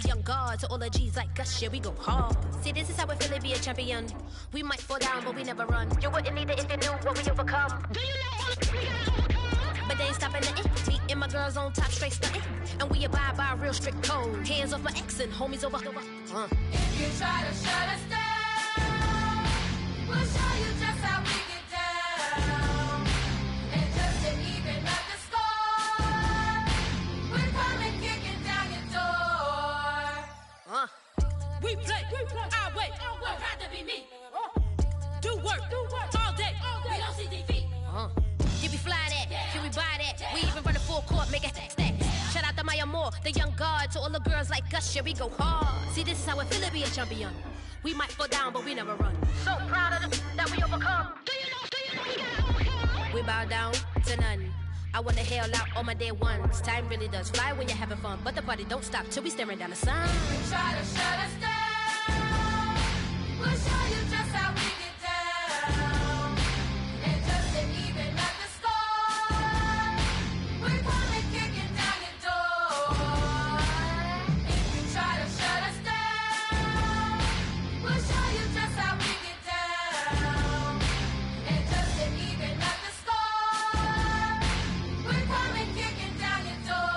the young guard. To all the G's like us, yeah, we go hard. See, this is how it feel to be a champion. We might fall down, but we never run. You wouldn't need it if you knew what we overcome. Do you know all the we gotta overcome? But they ain't stopping nothing. Me and my girls on top, straight stunting. And we abide by a real strict code. Hands off my ex and homies over. If you try to shut us down, we'll show you just how we get down. And just to even up the score, we're coming kicking down your door. We play our way. Would rather be me. Do work all day. We don't see defeat. You be fly that, can we buy that? We even run a full court, make it stack. Shout out to Maya Moore, the young guard. To all the girls like us, yeah, we go hard. See, this is how it feel to be a champion. We might fall down, but we never run. So proud of that we overcome. Do you know we gotta overcome? We bow down to none. I wanna hail out all my day ones. Time really does fly when you're having fun, but the party don't stop till we staring down the sun. If you try to shut us down, we'll show you just how we get down. And just to even up the score, we're coming kicking down your door. If you try to shut us down, we'll show you just how we get down. And just to even up the score, we're coming kicking down your door.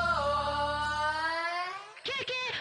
Kick it!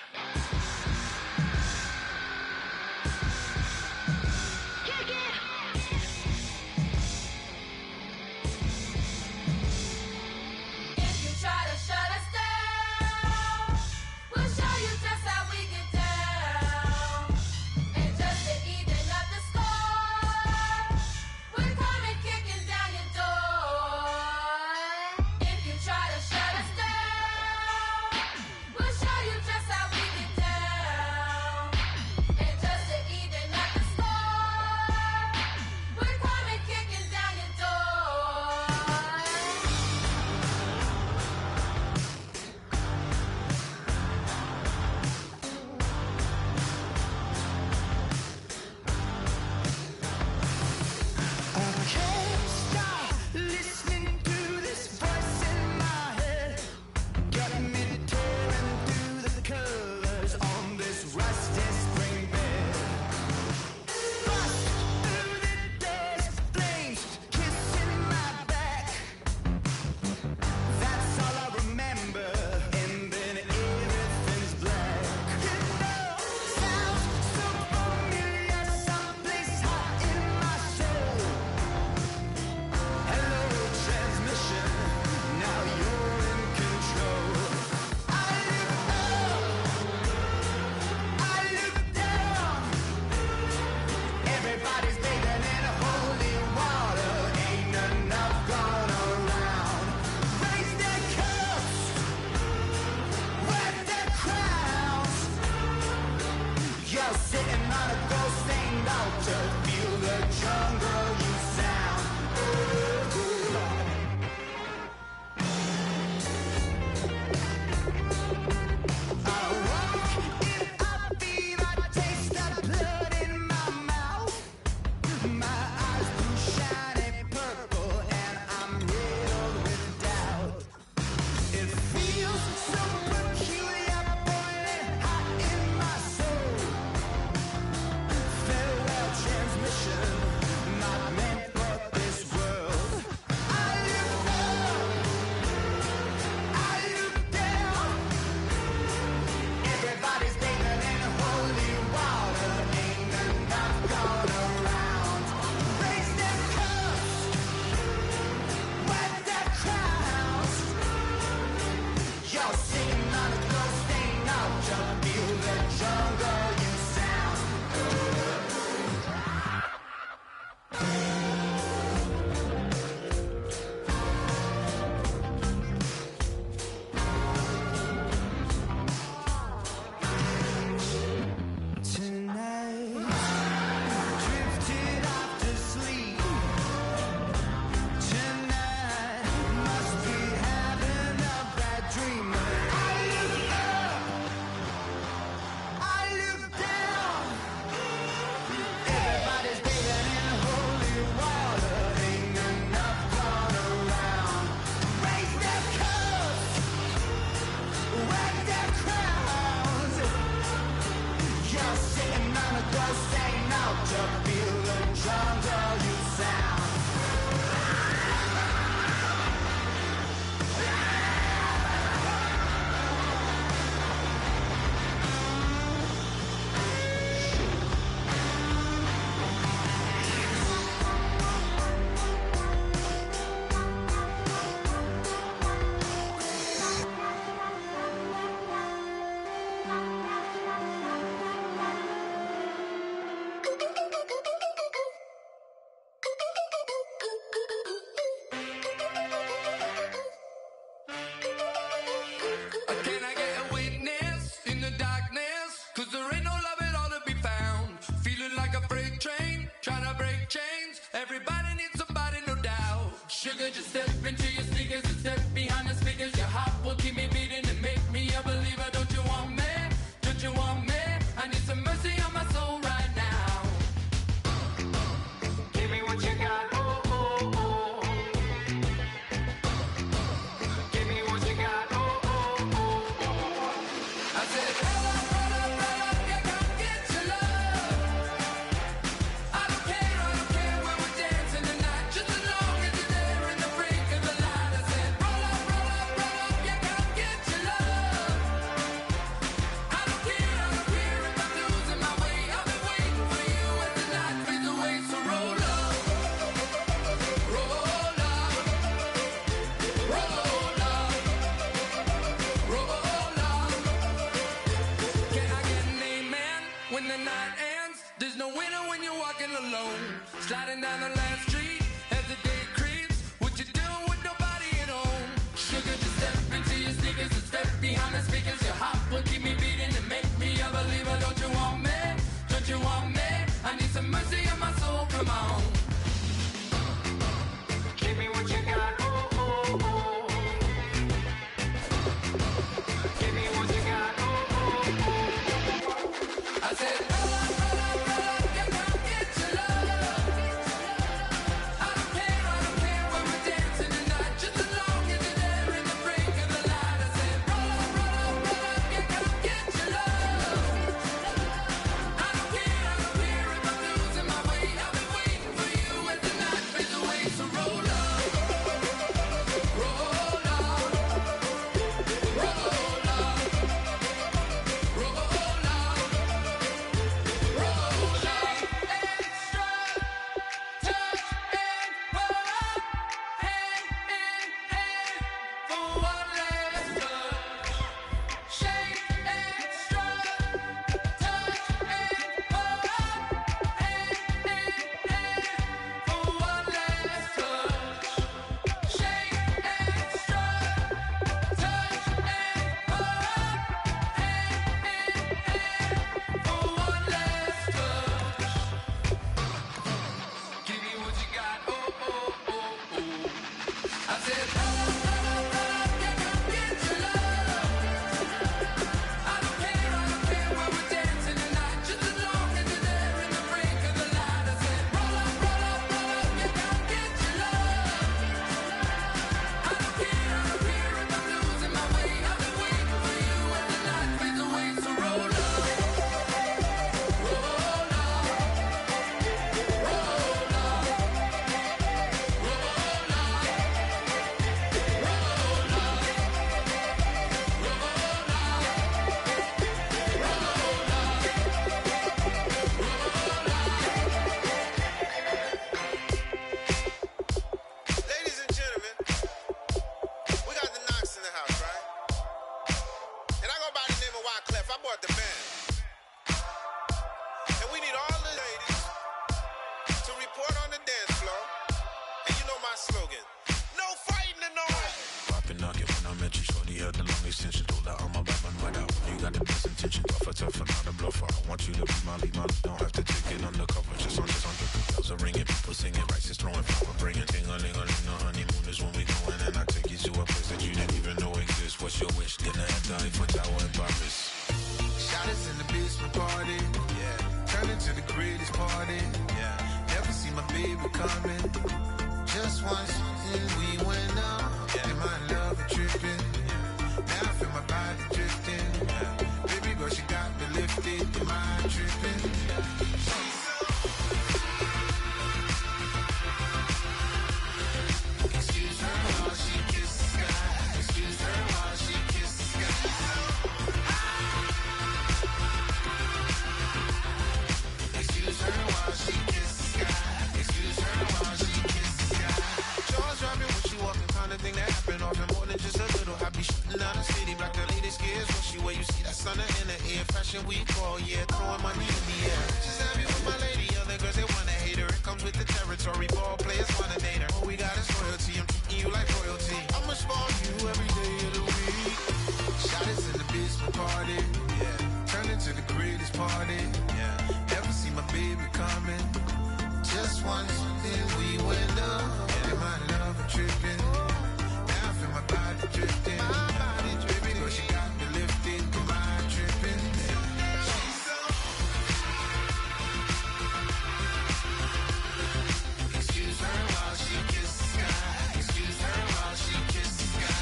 just ain't no to feel the jungle you sound. Can I get a witness in the darkness? Cause there ain't no love at all to be found. Feeling like a freight train, trying to break chains. Everybody needs somebody, no doubt. Sugar, just step into your sneakers and step behind the speakers. Your heart will keep me beating and make me a believer. Don't you want me? Don't you want me? I need some mercy on my soul right now. Give me what you got, oh, oh, oh. Give me what you got, oh, oh, oh. I said, roll up, yeah, come get your love. I don't care when we're dancing tonight, just as long as you're there in the break of the light. I said, roll up, yeah, come get your love. I don't care if I'm losing my way. I've been waiting for you as the night fades away. So roll up, roll up, roll up, roll up. Can I get an amen when the night ends? There's no winner when you're walking alone. Sliding down the last street as the day creeps. What you doing with nobody at home? Sugar, just step into your sneakers and step behind the speakers. Your heart will keep me beating and make me a believer. Don't you want me? Don't you want me? I need some mercy on my soul. Come on. Give me what you got. Oh, oh, oh. Give me what you got. Oh, oh, oh. I said, roll up, yeah, come get your love. I don't care when we're dancing tonight, just as long as you're there in the break of the light. I said, roll up, yeah, come get your love. I don't care if I'm losing my way. I've been waiting for you as the night fades away. So roll up, roll up, roll up, roll up, roll up. Extra touch and hold, hand in hand for one last touch. Shake extra touch and hold, hand in hand for one last touch. Shake extra touch and hold, hand in hand for one last touch. Give me what you got, oh, oh, oh, oh. I said, yeah, come get your love. I don't care when we're dancing tonight, just as long as you're there in the break of the light. I said, roll up, yeah, come get your love. I don't care if I'm losing my way. I've been waiting for you as the night fades away. So roll up, roll up, roll up, roll Ladies and gentlemen, we got the Knox in the house, right? And I go by the name of Wyclef. I bought the band. And we need all the ladies to report on the dance floor. And you know my slogan, no fighting in the hall. Poppin' knock it when I met you, shorty had the long extension. Told her I'm a Batman right out. You got the best intention, tougher, not a bluffer. I want you to be my lead, don't have to take it undercover. Just on the bells are ringing, people singing, rice is throwing flower, bringing ting-a-ling-a-ling. The honeymoon is when we going, and I take you to a place that you didn't even know exists. What's your wish? Gonna have the Eiffel Tower in Paris. Shot us in the basement party. Yeah. Turn into the greatest party. Yeah. Never see my baby coming. Just once, and we went up. Yeah. And my love a tripping. Yeah. Now I feel my body drifting. Yeah. Baby girl, she got me lifted. Am I tripping? Yeah. yeah, fashion week, oh yeah, throwing money in the air. She's happy with my lady, other girls they wanna hate her. It comes with the territory, ball players wanna date her. All we got is royalty, I'm treating you like royalty. I'ma spoil you every day of the week. Shot us in the basement party, yeah. Turn into the greatest party, yeah. Never see my baby coming. Just once, then we went up. And my love tripping. Now I feel my body drifting. My body dripping. Girl, she got me lifted. My tripping. She's so. Excuse her while she kisses the sky. Excuse her while she kisses the sky.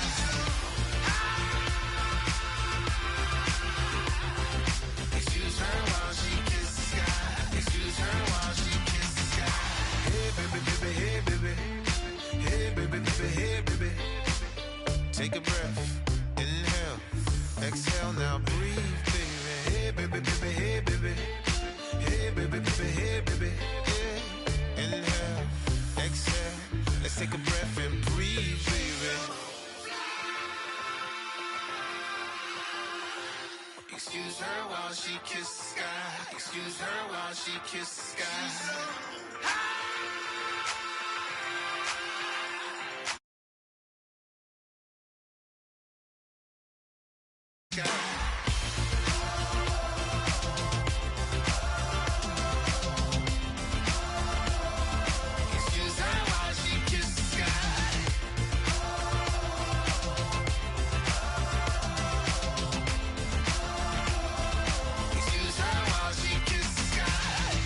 Excuse her while she kisses the sky. Excuse her while she kisses the sky. Hey baby, baby, hey baby. Hey baby, baby, hey baby. Take a breath, inhale, exhale, now breathe, baby. Hey baby, baby, hey baby. Hey baby, baby, hey baby. Yeah. Inhale, exhale, let's take a breath and breathe, baby. Excuse her while she kisses the sky. Excuse her while she kisses the sky. Excuse her while she kisses the sky. Excuse her while she kisses the sky.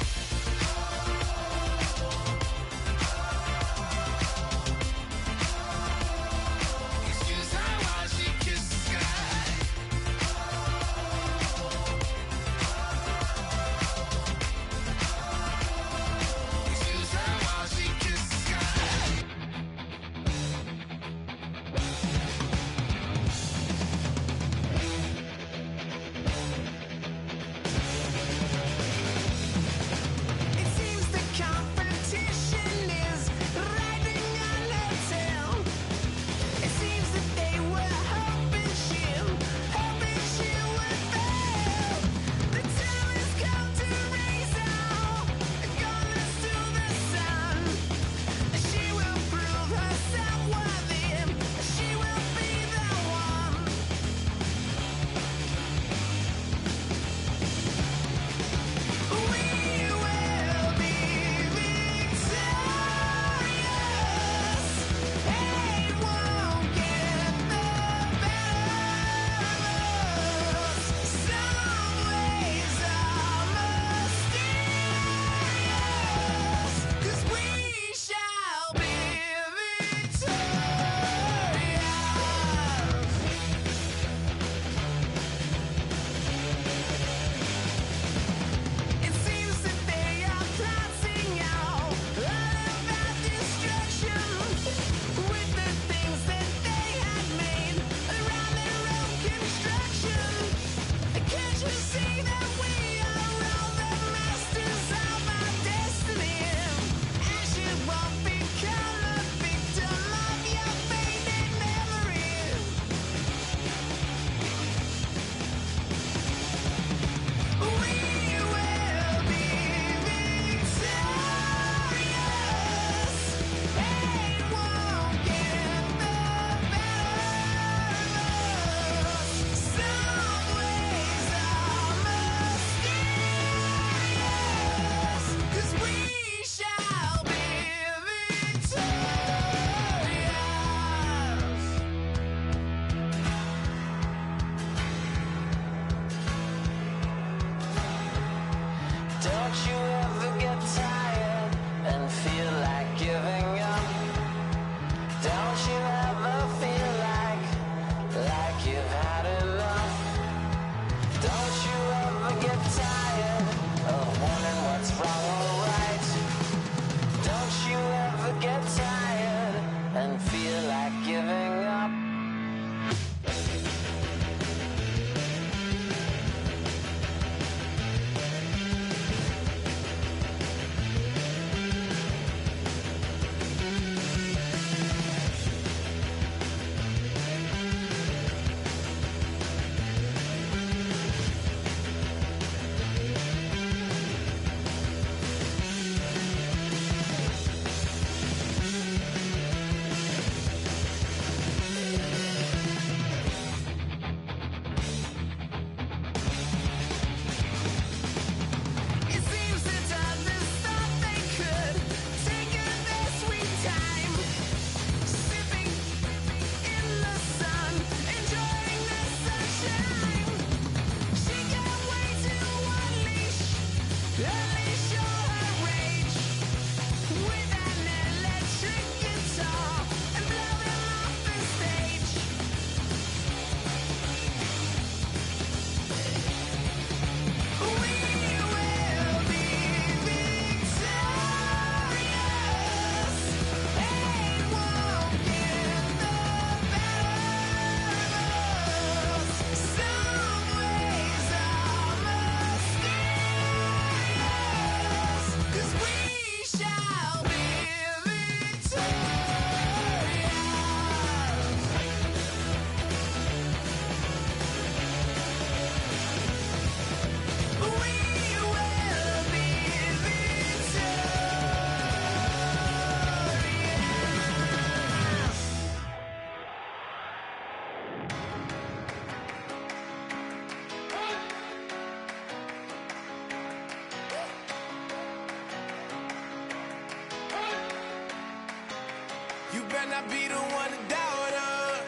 better not be the one to doubt us.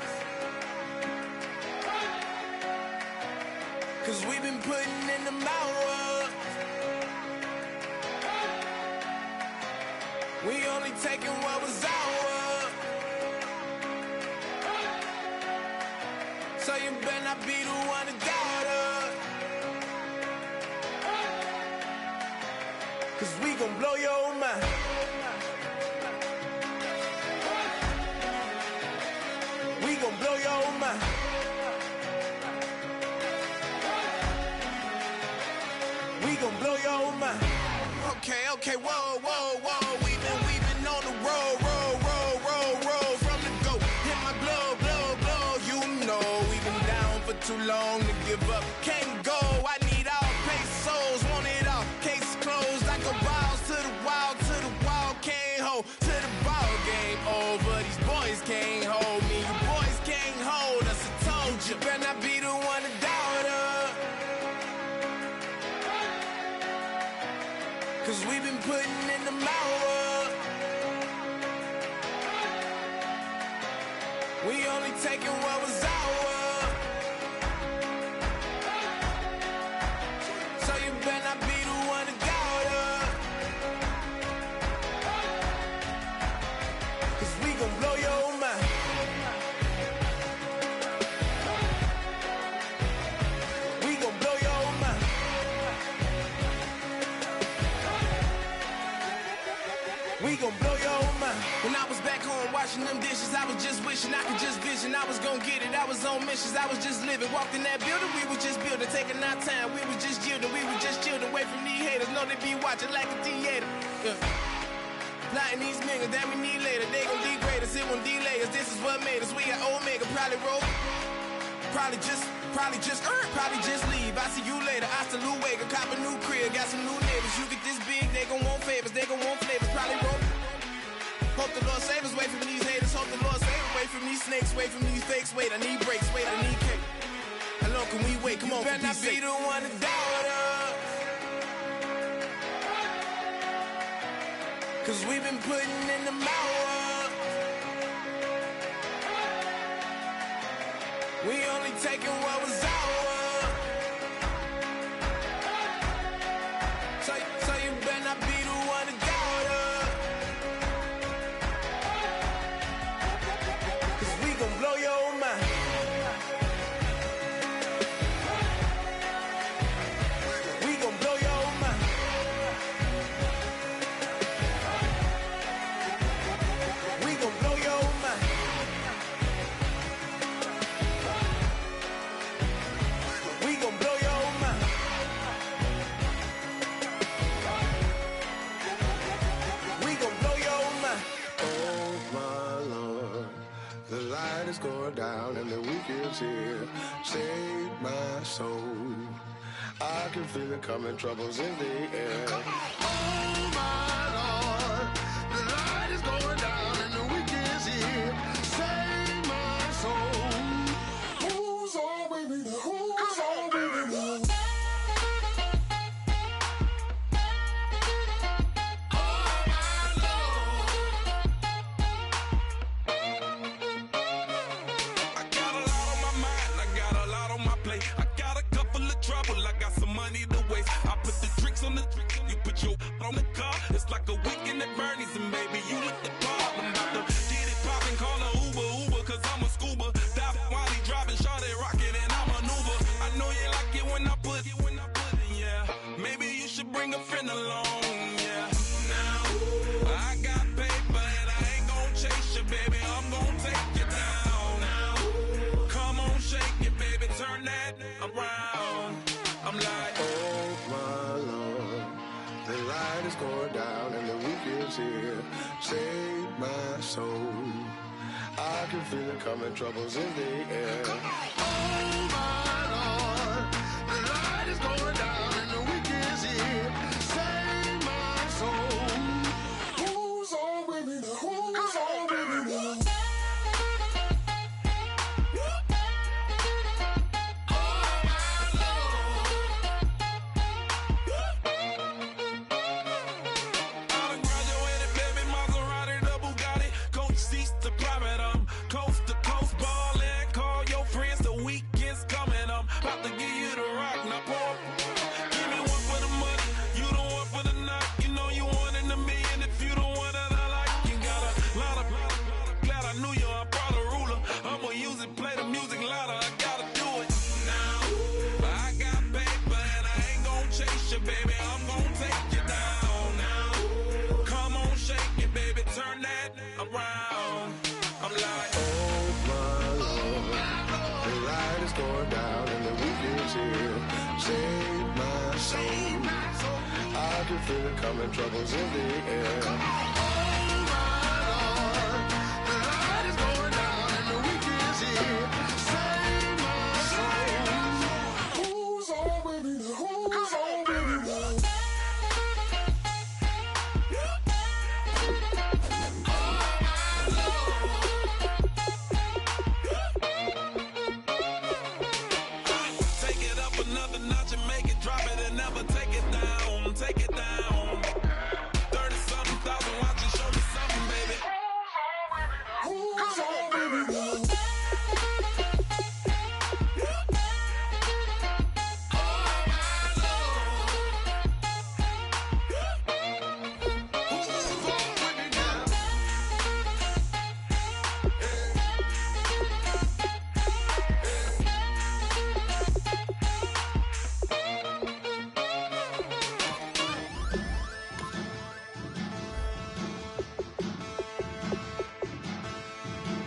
'Cause we've been putting in the hours. We only taking what was ours. So you better not be the one to doubt us. 'Cause we gon' blow your mind. We gon' blow your mind. We gon' blow your mind. Okay, whoa. We've been on the road. From the go, hit my blow. You know we've been down for too long to give up. Can't go. I need all pesos, want it all. Case closed. I go balls to the wall. Can't hold to the ball game over. These boys can't hold me. You boys can't hold us. I told you. Better not be the one to doubt us. 'Cause we've been putting in the hours. We only taking what was ours. So you better not be the one to doubt us. 'Cause we gon' blow your mind. We gon' blow your mind. We gon' blow your mind. When I was back home washing them dishes, I was just wishing I could just vision. I was gon' get it, I was on missions, I was just living. Walked in that building, we was just building, taking our time. We was just yielding, we was just chilled away from these haters. Know they be watching like a theater. Yeah. Plotting these niggas that we need later. They gon' degrade us, it won't delay us. This is what made us. We got Omega, probably roll. Probably just leave. I see you later. I salute Wake, cop a new crib, got some new neighbors. You get this big, they gon' want favors, they gon' want flavors. Probably roll. Hope the Lord save us, away from these haters. Hope the Lord save us, away from these snakes, away from these fakes. Wait, I need breaks, wait, I need cake. How long can we wait? Come on, you better not be the one to doubt us. 'Cause we've been putting in the hours. We only taking what was ours. So you better not be the one to doubt us. 'Cause we gon' blow your mind. We gon' blow your mind. We gon' blow your mind. We gon' blow your mind. We gon' blow your mind. Oh my Lord, the light is going down and the week is here. Save my soul. I can feel it coming, troubles in the air. Oh my Lord, the light is going down and the week is here. Save my soul. Who's all with me now? Who's all with me now? I got a lot on my mind, I got a lot on my plate. I got a couple of trouble, I got some money to waste. I put the tricks on the you put your on the car. It's like a weekend at Bernie's and baby, you with the problem. About to get it poppin', call a Uber, 'cause I'm a scuba. Dive while he driving, shawty rockin' and I'm maneuver. I know you like it when I put it, yeah. Maybe you should bring a friend along, yeah. Now, I got paper and I ain't gon' chase you, baby. I'm gon' take you down. Now, come on, shake it, baby. Turn that around. I'm like, Oh my Lord, the light is going down and the week is here. Save my soul. I can feel it coming, troubles in the air. Oh my Lord, the light is going down and the week is here. Save my soul. Who's all with me now? Who's all with me now? I done graduated, baby, Maserati, the Bugatti. Coach seats, the you, baby, I'm gonna take you down now. Come on, shake it, baby, turn that around. I'm like, Oh my Lord, the light is going down and the weekend's here. Save my soul. I can feel it coming, troubles in the air. Oh my Lord, the light is going down and the weekend's here. Save my soul. Who's on with me? Who's on with me? take it up another notch and make it drop it and never take it down. Take it down. 30-something thousand watching, show me something, baby. Who's on with me?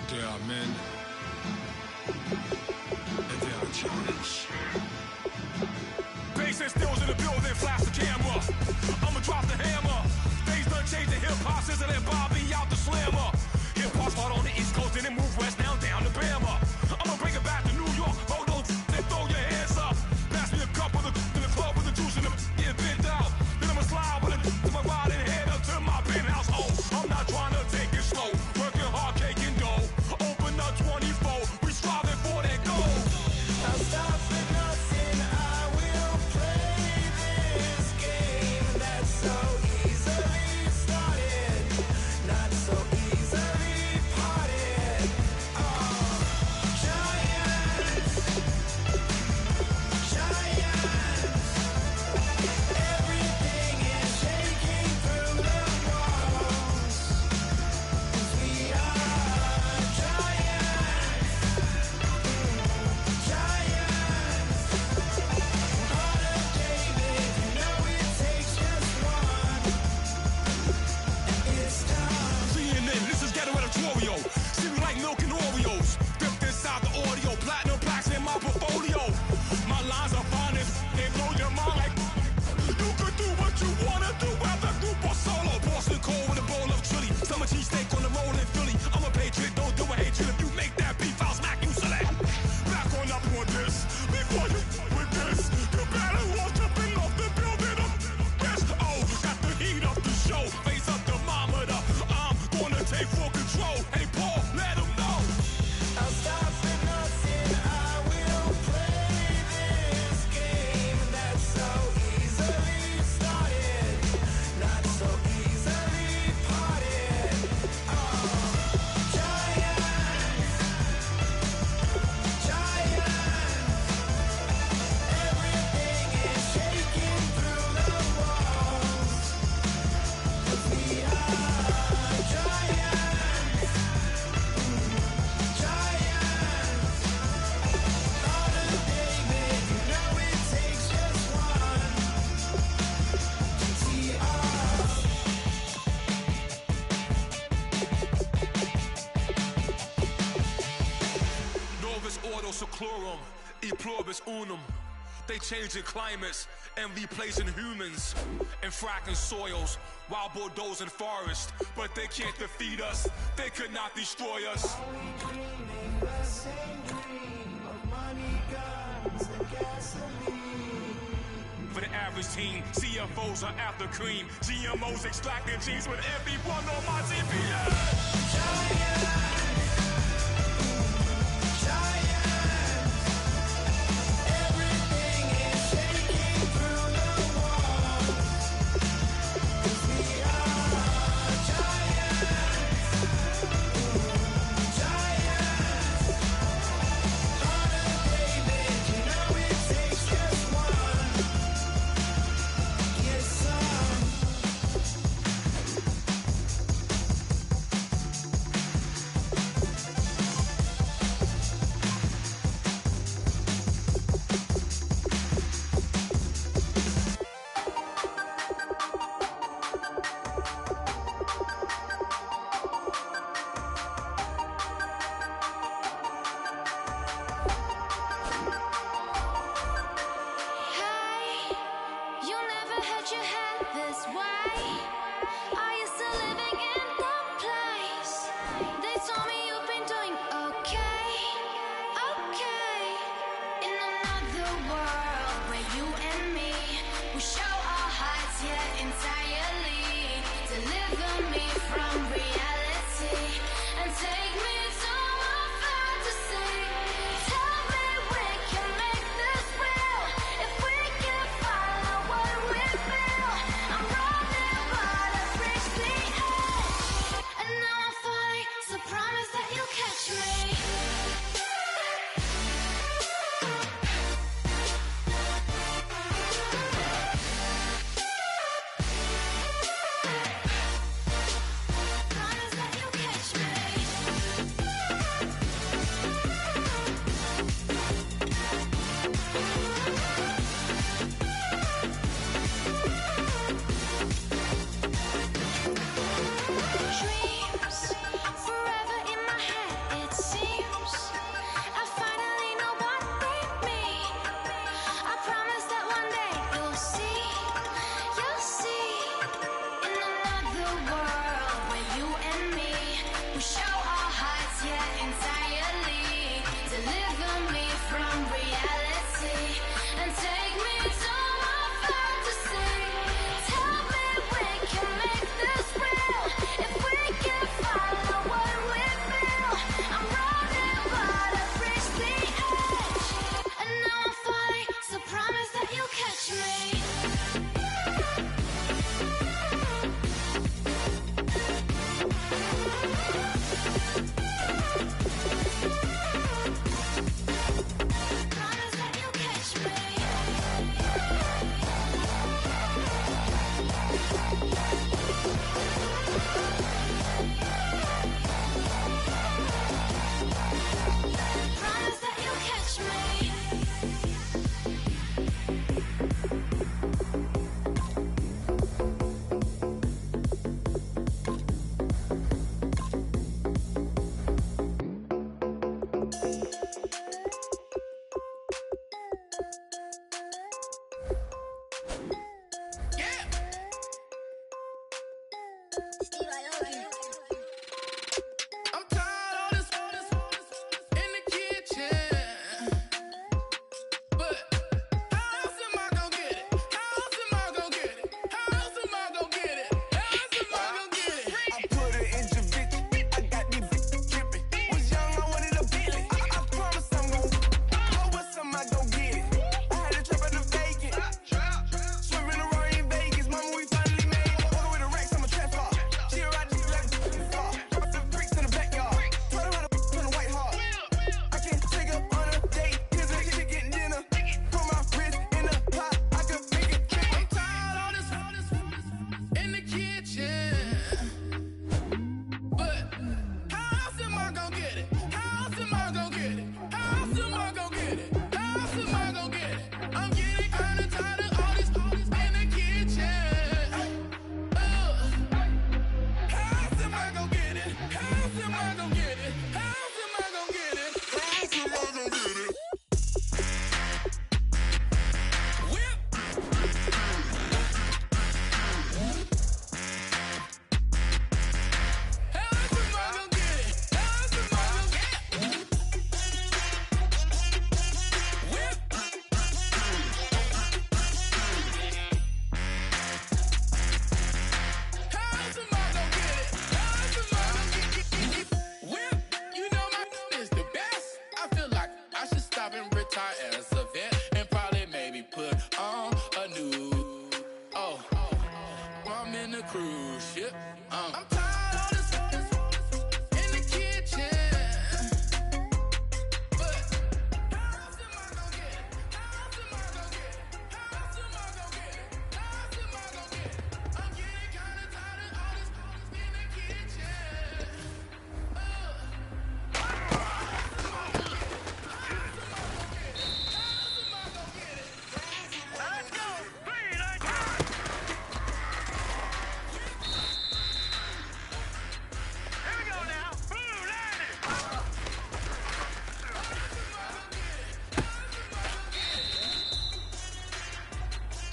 There are men, and there are giants. Bass and stills in the building, flash the camera. I'ma drop the hammer. Things done changed the hip-hop, sizzle and Bobby out the slammer. Hip-hop start on the East Coast and then move west, now down to Bama. I'ma bring it back to New York, hold on, then throw your hands up. Pass me a cup of the in the club with the juice and the get bent out. Then I'ma slide with it to my ride and head up to my penthouse. Oh, I'm not trying to take it slow, working hard, cake and dough. Open up 24, we striving for that goal. I'll stop for nothing, I will play this game that's so easily started, not so easily parted. Giants, everything is shaking through the walls. 'Cause we are giants. Heart of David, you know it takes just one. It's time. CNN, this is ghetto editorial. See me like milk and Oreos. Dipped inside the audio, platinum plaques in my portfolio. My lines are finest, they blow your mind like. You could do what you wanna do, whether group or solo. Boston cold with a bowl of chili. Summer cheesesteak on the roll in Philly. I'm a patriot, don't do a hatred. If you make that beef, I'll smack you silly. Back on up on this. Before you with this, you better walk jumping off the building of this. Oh, got the heat of the show. Face up thermometer. I'm gonna take full control. Hey, Paul, let him know. I'll stop for nothing, I will play this game that's so easily started, not so easily parted. Giants, everything is shaking through the walls. 'Cause we are giants. Heart of David, you know it takes just one. GTR. Novus ordo seclorum, e pluribus unum. They changing climates and replacing humans and fracking soils while bulldozing forests. But they can't defeat us, they could not destroy us. Dreaming the same dream of money, guns, and gasoline. For the average team, CFOs are after cream. GMOs extracting genes with everyone on my GPS. Everything is shaking through the walls. 'Cause we are giants. Heart of David, you know it takes just one. Yes, son. in the cruise ship. I'm tired of this in the kitchen. But how else am I gonna get it? How else am I gonna get it? How else am I gonna get it? How else am I gonna get it? I'm getting kinda tired of all this in the kitchen. Let's go! Here we go now. Blue landing.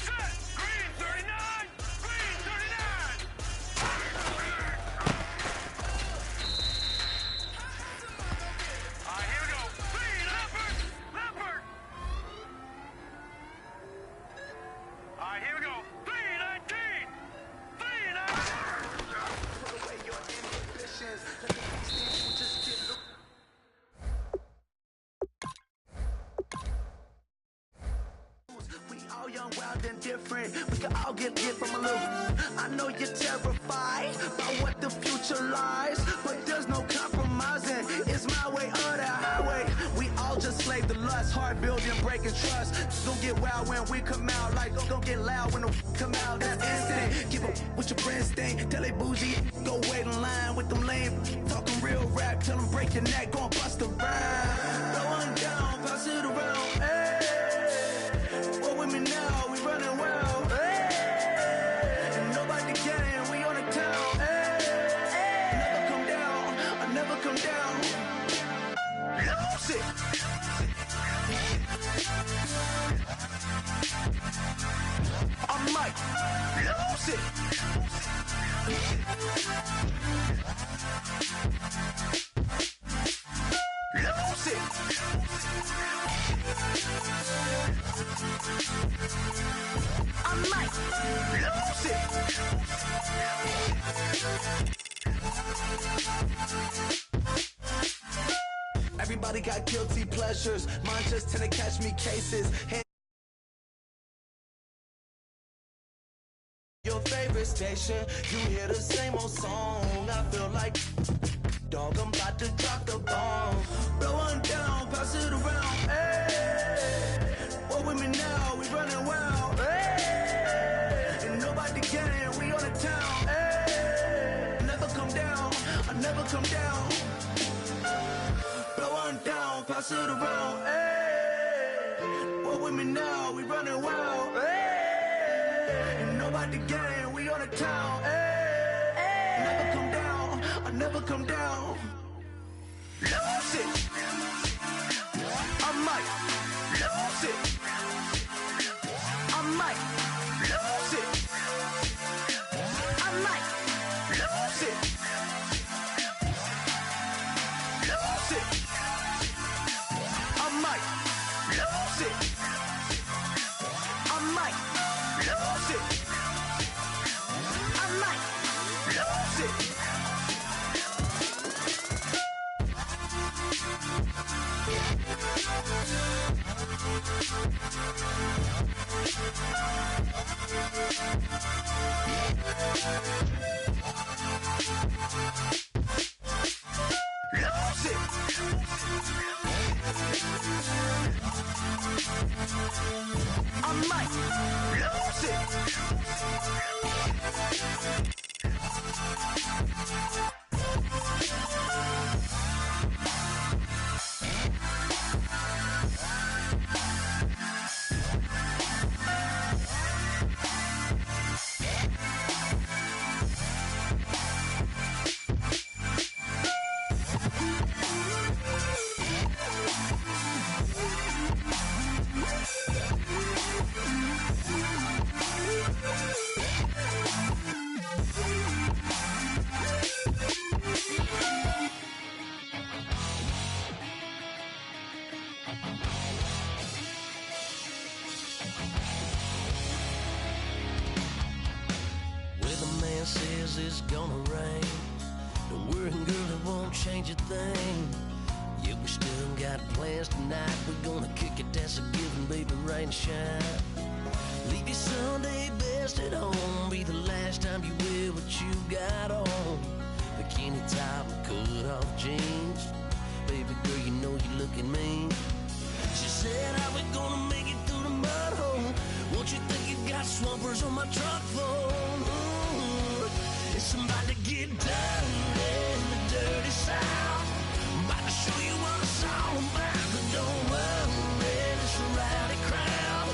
Set. Green 39. Green 39. All right, here we go. Green leopard. Leopard. All right, here we go. 319. 319. We all young, wild, and different. We can all get from a little. I know you're terrified about what the future lies, but there's no compromising. It's my way or the highway. We all just slave the lust, heart building, breaking trust. Don't get wild when we come out, like don't get loud when the come out. That's instant. Keep up with your friends, thing. Tell they bougie, go wait in line with them lame. Talking real rap, tell them break your neck, go and bust a rhyme. Going down, pass it around. Hey. What with me now? We running wild. Hey. And nobody can. We on the town. Hey. Never come down. I never come down. Lose it. I might lose it. Lose it. I might lose it. Everybody got guilty pleasures. Mine just tend to catch me cases. Your favorite station, you hear the same old song. I feel like, dog, I'm about to drop the bomb. Blow one down, pass it around. Hey, what with me now? We running wild. Hey, and nobody can. We on the town. Hey, never come down. I never come down. Blow one down, pass it around. Hey, what with me now? We running wild. Hey. And nobody gang, we on the town. Hey, never come down, I never come down. Lose it. I might lose it. I might lose it. I might lose it. Lose it. I might lose it. I might lose it. I might lose it. Lose it. I might lose it. Weatherman says it's gonna rain. Don't worry, girl, it won't change a thing. Yeah, we still got plans tonight. We're gonna kick it, that's a given, baby, rain and shine. Leave your Sunday best at home, be the last last time you wear what you got on? Bikini top and cut-off jeans. Baby girl, you know you looking mean. She said, how we gonna make it through the mud hole? Won't you think you got swampers on my truck floor? It's about to get dirty in the dirty South. I'm about to show you what it's all about. But don't worry, it's a rowdy crowd.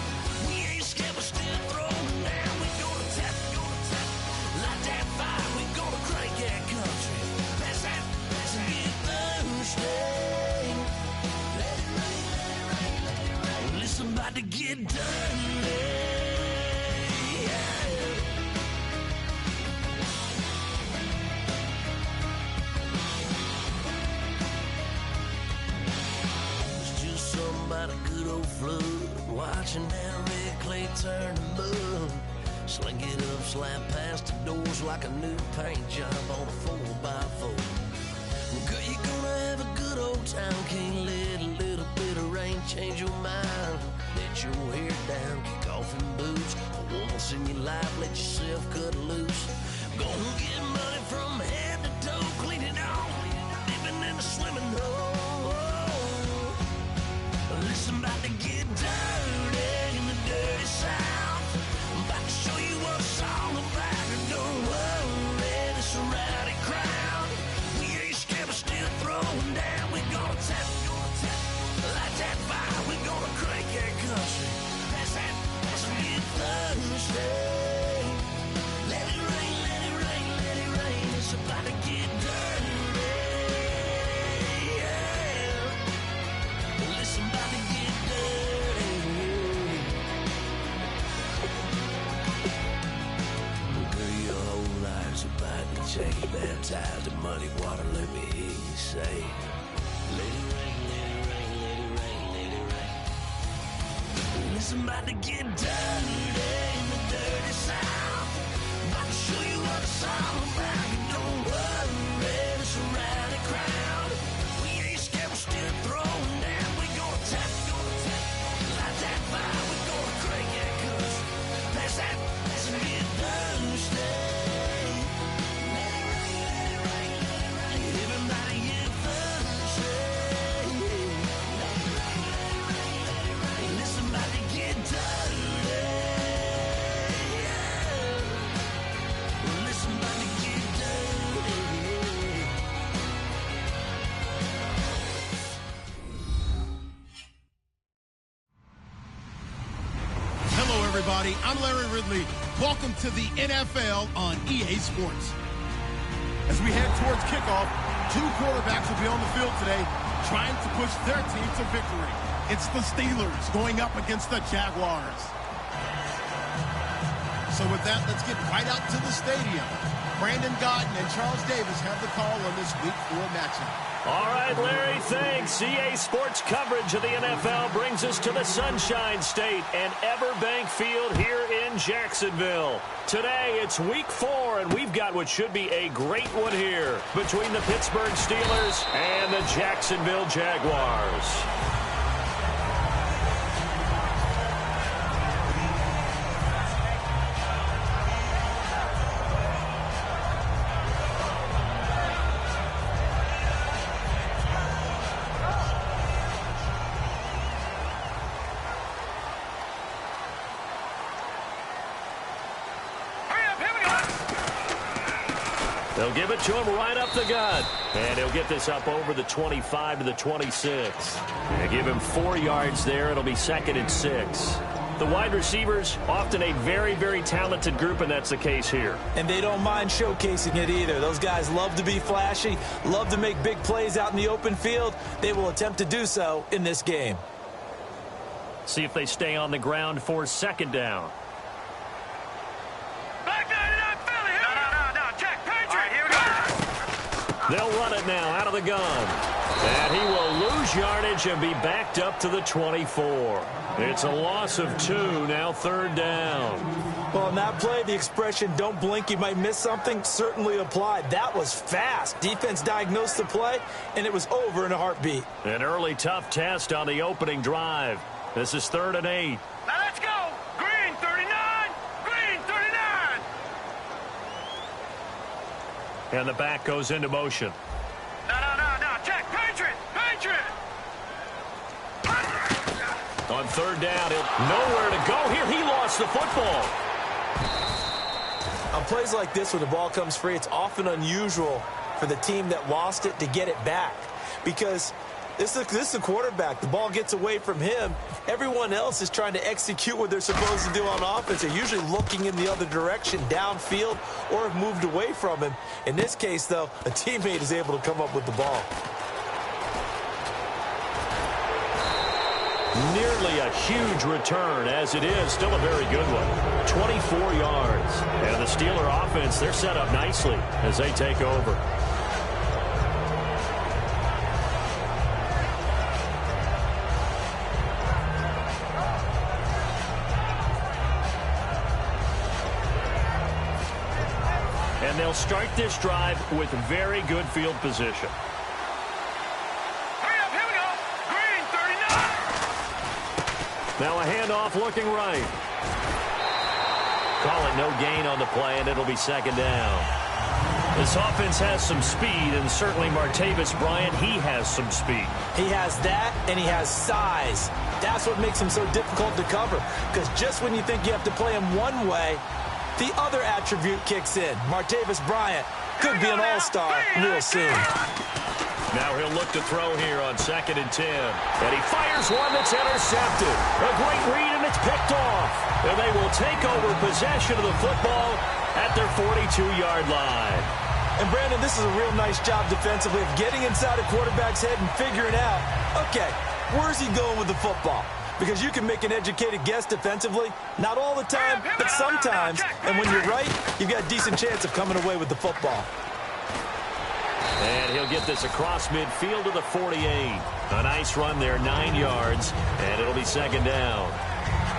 We ain't scared, we're still throwing down. We gonna tap, light that fire. We gonna crank that country. Pass that, get thirsty. Let it rain, let it rain, let it rain. Well, it's about to get dirty. About a good old flood, watching that red clay turn to mud. Sling it up, slap past the doors like a new paint job on a 4x4. Girl, you gonna have a good old time. Can't let a little bit of rain change your mind. Let your hair down, kick off in boots. For once in your life, let yourself cut loose. Gonna get money from head to toe, clean it off, living in a swimming hole. Listen, about to get dirty in the dirty South. I'm about to show you what it's all about. And don't worry, it's a rowdy crowd. We ain't scared, we're still throwing down. We gonna tap, light that fire. We gonna crank that country. Pass that, get thirsty. Let it rain, let it rain, let it rain. It's about to get dirty. Listen, about to get dirty. Girl, your whole life's about to change. Baptized in muddy water, let me hear you say, let it rain, let it rain, let it rain, let it rain. Listen, about to get dirty in the dirty South. About to show you what it's all about. Don't worry, it's a rowdy crowd. We ain't scared, we're still throwing down. Tap, light that fire, we gonna crank that country. Pass that, get thirsty. Let it rain, let it rain, let it rain. Everybody get thirsty. Let it rain, let it rain, let it rain. Listen, about to get dirty. Listen, about to get dirty. Everybody, I'm Larry Ridley. Welcome to the NFL on EA Sports. As we head towards kickoff, two quarterbacks will be on the field today trying to push their team to victory. It's the Steelers going up against the Jaguars. So with that, let's get right out to the stadium. Brandon Godden and Charles Davis have the call on this Week 4 matchup. All right, Larry, thanks. EA Sports coverage of the NFL brings us to the Sunshine State and Everbank Field here in Jacksonville. Today, it's Week 4, and we've got what should be a great one here between the Pittsburgh Steelers and the Jacksonville Jaguars. They'll give it to him right up the gut. And he'll get this up over the 25 to the 26. And give him 4 yards there. It'll be 2nd and 6. The wide receivers, often a very, very talented group, and that's the case here. And they don't mind showcasing it either. Those guys love to be flashy, love to make big plays out in the open field. They will attempt to do so in this game. See if they stay on the ground for 2nd down. They'll run it now out of the gun. And he will lose yardage and be backed up to the 24. It's a loss of 2, now 3rd down. Well, on that play, the expression, don't blink, you might miss something, certainly applied. That was fast. Defense diagnosed the play, and it was over in a heartbeat. An early tough test on the opening drive. This is 3rd and 8. Now let's go. Green 39. Green 39. And the back goes into motion. No, check, Patriot! On third down, nowhere to go here. He lost the football. On plays like this where the ball comes free, it's often unusual for the team that lost it to get it back. Because this is the quarterback. The ball gets away from him. Everyone else is trying to execute what they're supposed to do on offense. They're usually looking in the other direction, downfield, or have moved away from him. In this case, though, a teammate is able to come up with the ball. Nearly a huge return, as it is. Still a very good one. 24 yards. And the Steeler offense, they're set up nicely as they take over. And they'll start this drive with very good field position. Now a handoff looking right. Call it no gain on the play, and it'll be second down. This offense has some speed, and certainly Martavis Bryant, he has some speed. He has that, and he has size. That's what makes him so difficult to cover, because just when you think you have to play him one way, the other attribute kicks in. Martavis Bryant could be an all-star real soon. Now he'll look to throw here on 2nd and 10. And he fires one that's intercepted. A great read, and it's picked off. And they will take over possession of the football at their 42-yard line. And, Brandon, this is a real nice job defensively of getting inside a quarterback's head and figuring out, okay, where's he going with the football? Because you can make an educated guess defensively. Not all the time, but sometimes. And when you're right, you've got a decent chance of coming away with the football. And he'll get this across midfield to the 48. A nice run there, 9 yards, and it'll be second down.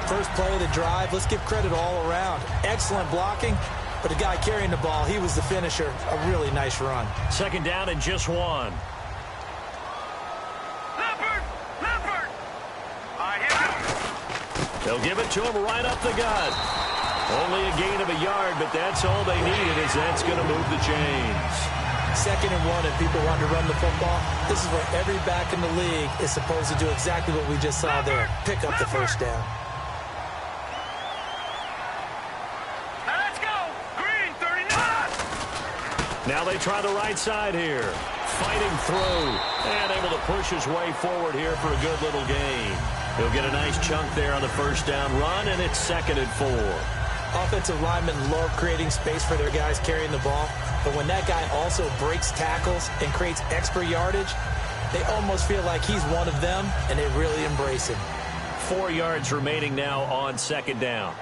First play of the drive, let's give credit all around. Excellent blocking, but the guy carrying the ball, he was the finisher. A really nice run. Second down and just one. Leopard! They'll give it to him right up the gut. Only a gain of a yard, but that's all they needed, as that's going to move the chains. 2nd and 1, and people want to run the football. This is where every back in the league is supposed to do exactly what we just saw there. Pick up the first down. Now let's go! Green, 39! Now they try the right side here. Fighting through. And able to push his way forward here for a good little gain. He'll get a nice chunk there on the first down run, and it's 2nd and 4. Offensive linemen love creating space for their guys carrying the ball, but when that guy also breaks tackles and creates extra yardage, they almost feel like he's one of them, and they really embrace him. 4 yards remaining now on 2nd down.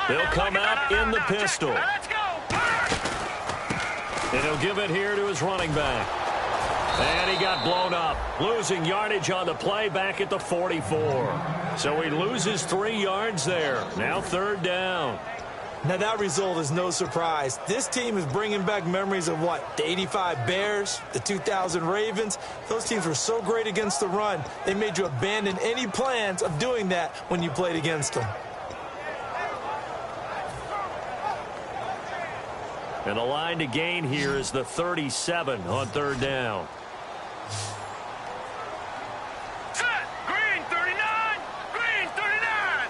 They'll come out in the pistol. Let's go! And he'll give it here to his running back. And he got blown up, losing yardage on the play back at the 44. So he loses 3 yards there. Now 3rd down. Now that result is no surprise. This team is bringing back memories of what? The 85 Bears, the 2000 Ravens. Those teams were so great against the run, they made you abandon any plans of doing that when you played against them. And the line to gain here is the 37 on 3rd down. Set! Green, 39! Green, 39!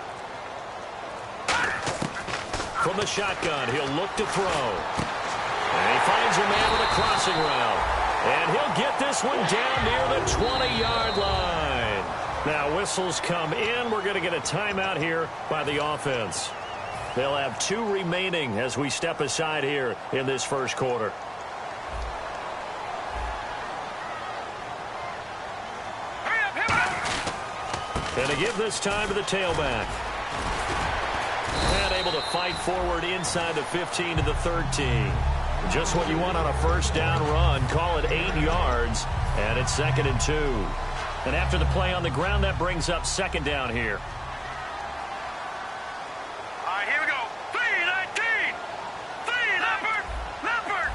From the shotgun, he'll look to throw. And he finds a man with a crossing route. And he'll get this one down near the 20-yard line. Now whistles come in. We're going to get a timeout here by the offense. They'll have 2 remaining as we step aside here in this first quarter. And to give this time to the tailback. And able to fight forward inside the 15 to the 13. Just what you want on a first down run. Call it 8 yards. And it's 2nd and 2. And after the play on the ground, that brings up 2nd down here. All right, here we go. 3-19! 3, Leopard!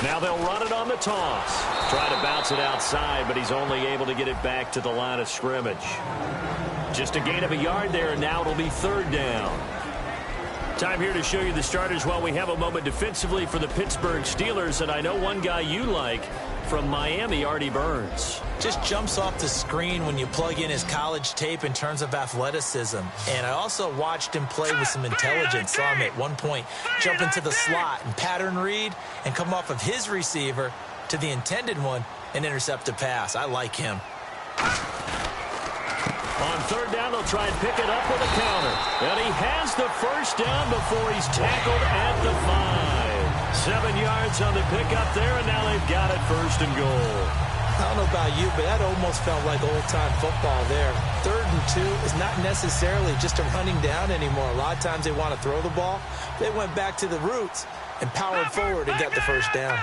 Now they'll run it on the toss. Try to bounce it outside, but he's only able to get it back to the line of scrimmage. Just a gain of a yard there, and now it'll be 3rd down. Time here to show you the starters while we have a moment defensively for the Pittsburgh Steelers. And I know one guy you like from Miami, Artie Burns. Just jumps off the screen when you plug in his college tape in terms of athleticism. And I also watched him play with some intelligence. Saw him at one point jump into the slot and pattern read and come off of his receiver to the intended one and intercept a pass. I like him. On third down, they'll try and pick it up with a counter. And he has the first down before he's tackled at the 5. 7 yards on the pickup there, and now they've got it first and goal. I don't know about you, but that almost felt like old-time football there. 3rd and 2 is not necessarily just a running down anymore. A lot of times they want to throw the ball. They went back to the roots and powered forward and got the first down.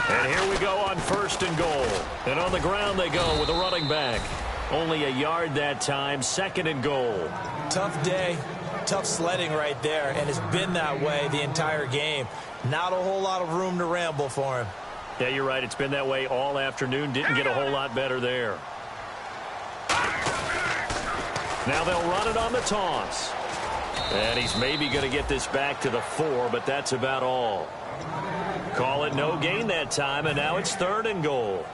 And here we go on first and goal. And on the ground they go with a running back. Only a yard that time, 2nd and goal. Tough day, tough sledding right there, and it's been that way the entire game. Not a whole lot of room to ramble for him. Yeah, you're right. It's been that way all afternoon. Didn't get a whole lot better there. Now they'll run it on the toss. And he's maybe going to get this back to the 4, but that's about all. Call it no gain that time, and now it's 3rd and goal.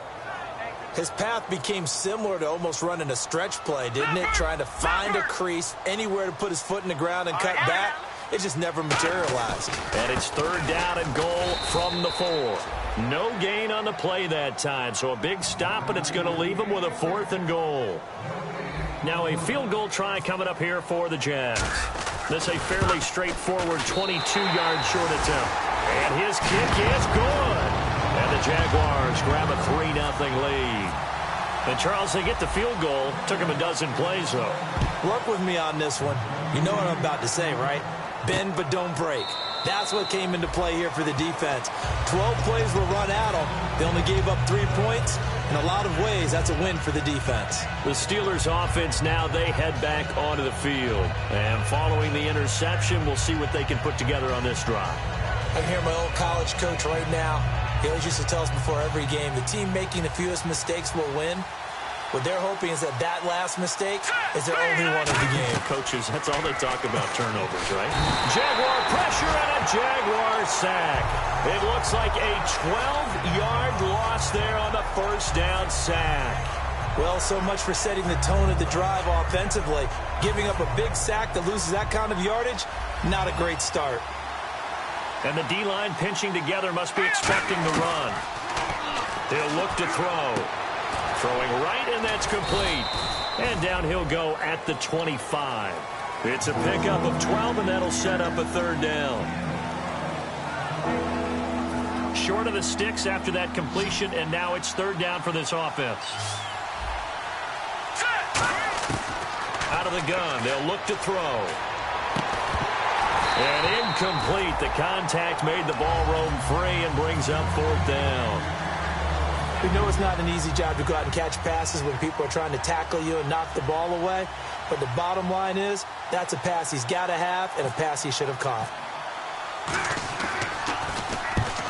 His path became similar to almost running a stretch play, didn't it? Trying to find a crease, anywhere to put his foot in the ground and cut back. It just never materialized. And it's 3rd down and goal from the 4. No gain on the play that time, so a big stop, and it's going to leave him with a 4th and goal. Now a field goal try coming up here for the Jags. This a fairly straightforward 22-yard short attempt. And his kick is good. And the Jaguars grab a 3-0 lead. And Charles, they get the field goal. Took him a dozen plays, though. Work with me on this one. You know what I'm about to say, right? Bend but don't break. That's what came into play here for the defense. 12 plays were run at them. They only gave up 3 points. In a lot of ways, that's a win for the defense. The Steelers offense now, they head back onto the field. And following the interception, we'll see what they can put together on this drive. I hear my old college coach right now. He always used to tell us before every game, the team making the fewest mistakes will win. What they're hoping is that last mistake is their only one of the game. Coaches, that's all they talk about, turnovers, right? Jaguar pressure and a Jaguar sack. It looks like a 12-yard loss there on the first down sack. Well, so much for setting the tone of the drive offensively. Giving up a big sack that loses that kind of yardage, not a great start. And the D-line pinching together must be expecting the run. They'll look to throw. Throwing right, and that's complete. And down he'll go at the 25. It's a pickup of 12, and that'll set up a 3rd down. Short of the sticks after that completion, and now it's 3rd down for this offense. Out of the gun, they'll look to throw. And incomplete. The contact made the ball roam free and brings up 4th down. We know it's not an easy job to go out and catch passes when people are trying to tackle you and knock the ball away. But the bottom line is, that's a pass he's got to have and a pass he should have caught.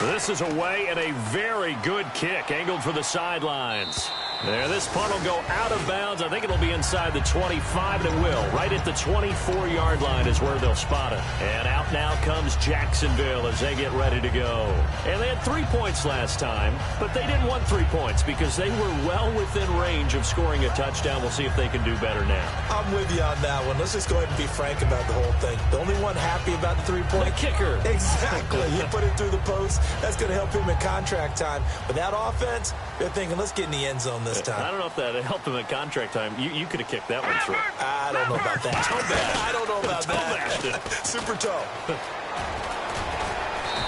This is away and a very good kick, angled for the sidelines. There, this punt will go out of bounds. I think it'll be inside the 25, and it will. Right at the 24-yard line is where they'll spot it. And out now comes Jacksonville as they get ready to go. And they had 3 points last time, but they didn't want 3 points because they were well within range of scoring a touchdown. We'll see if they can do better now. I'm with you on that one. Let's just go ahead and be frank about the whole thing. The only one happy about the 3-point? The kicker. Exactly. You put it through the post. That's going to help him in contract time. But that offense, they're thinking, let's get in the end zone this time. I don't know if that helped him at contract time. You could have kicked that one through. I don't know about that. I don't know about that. Super toe.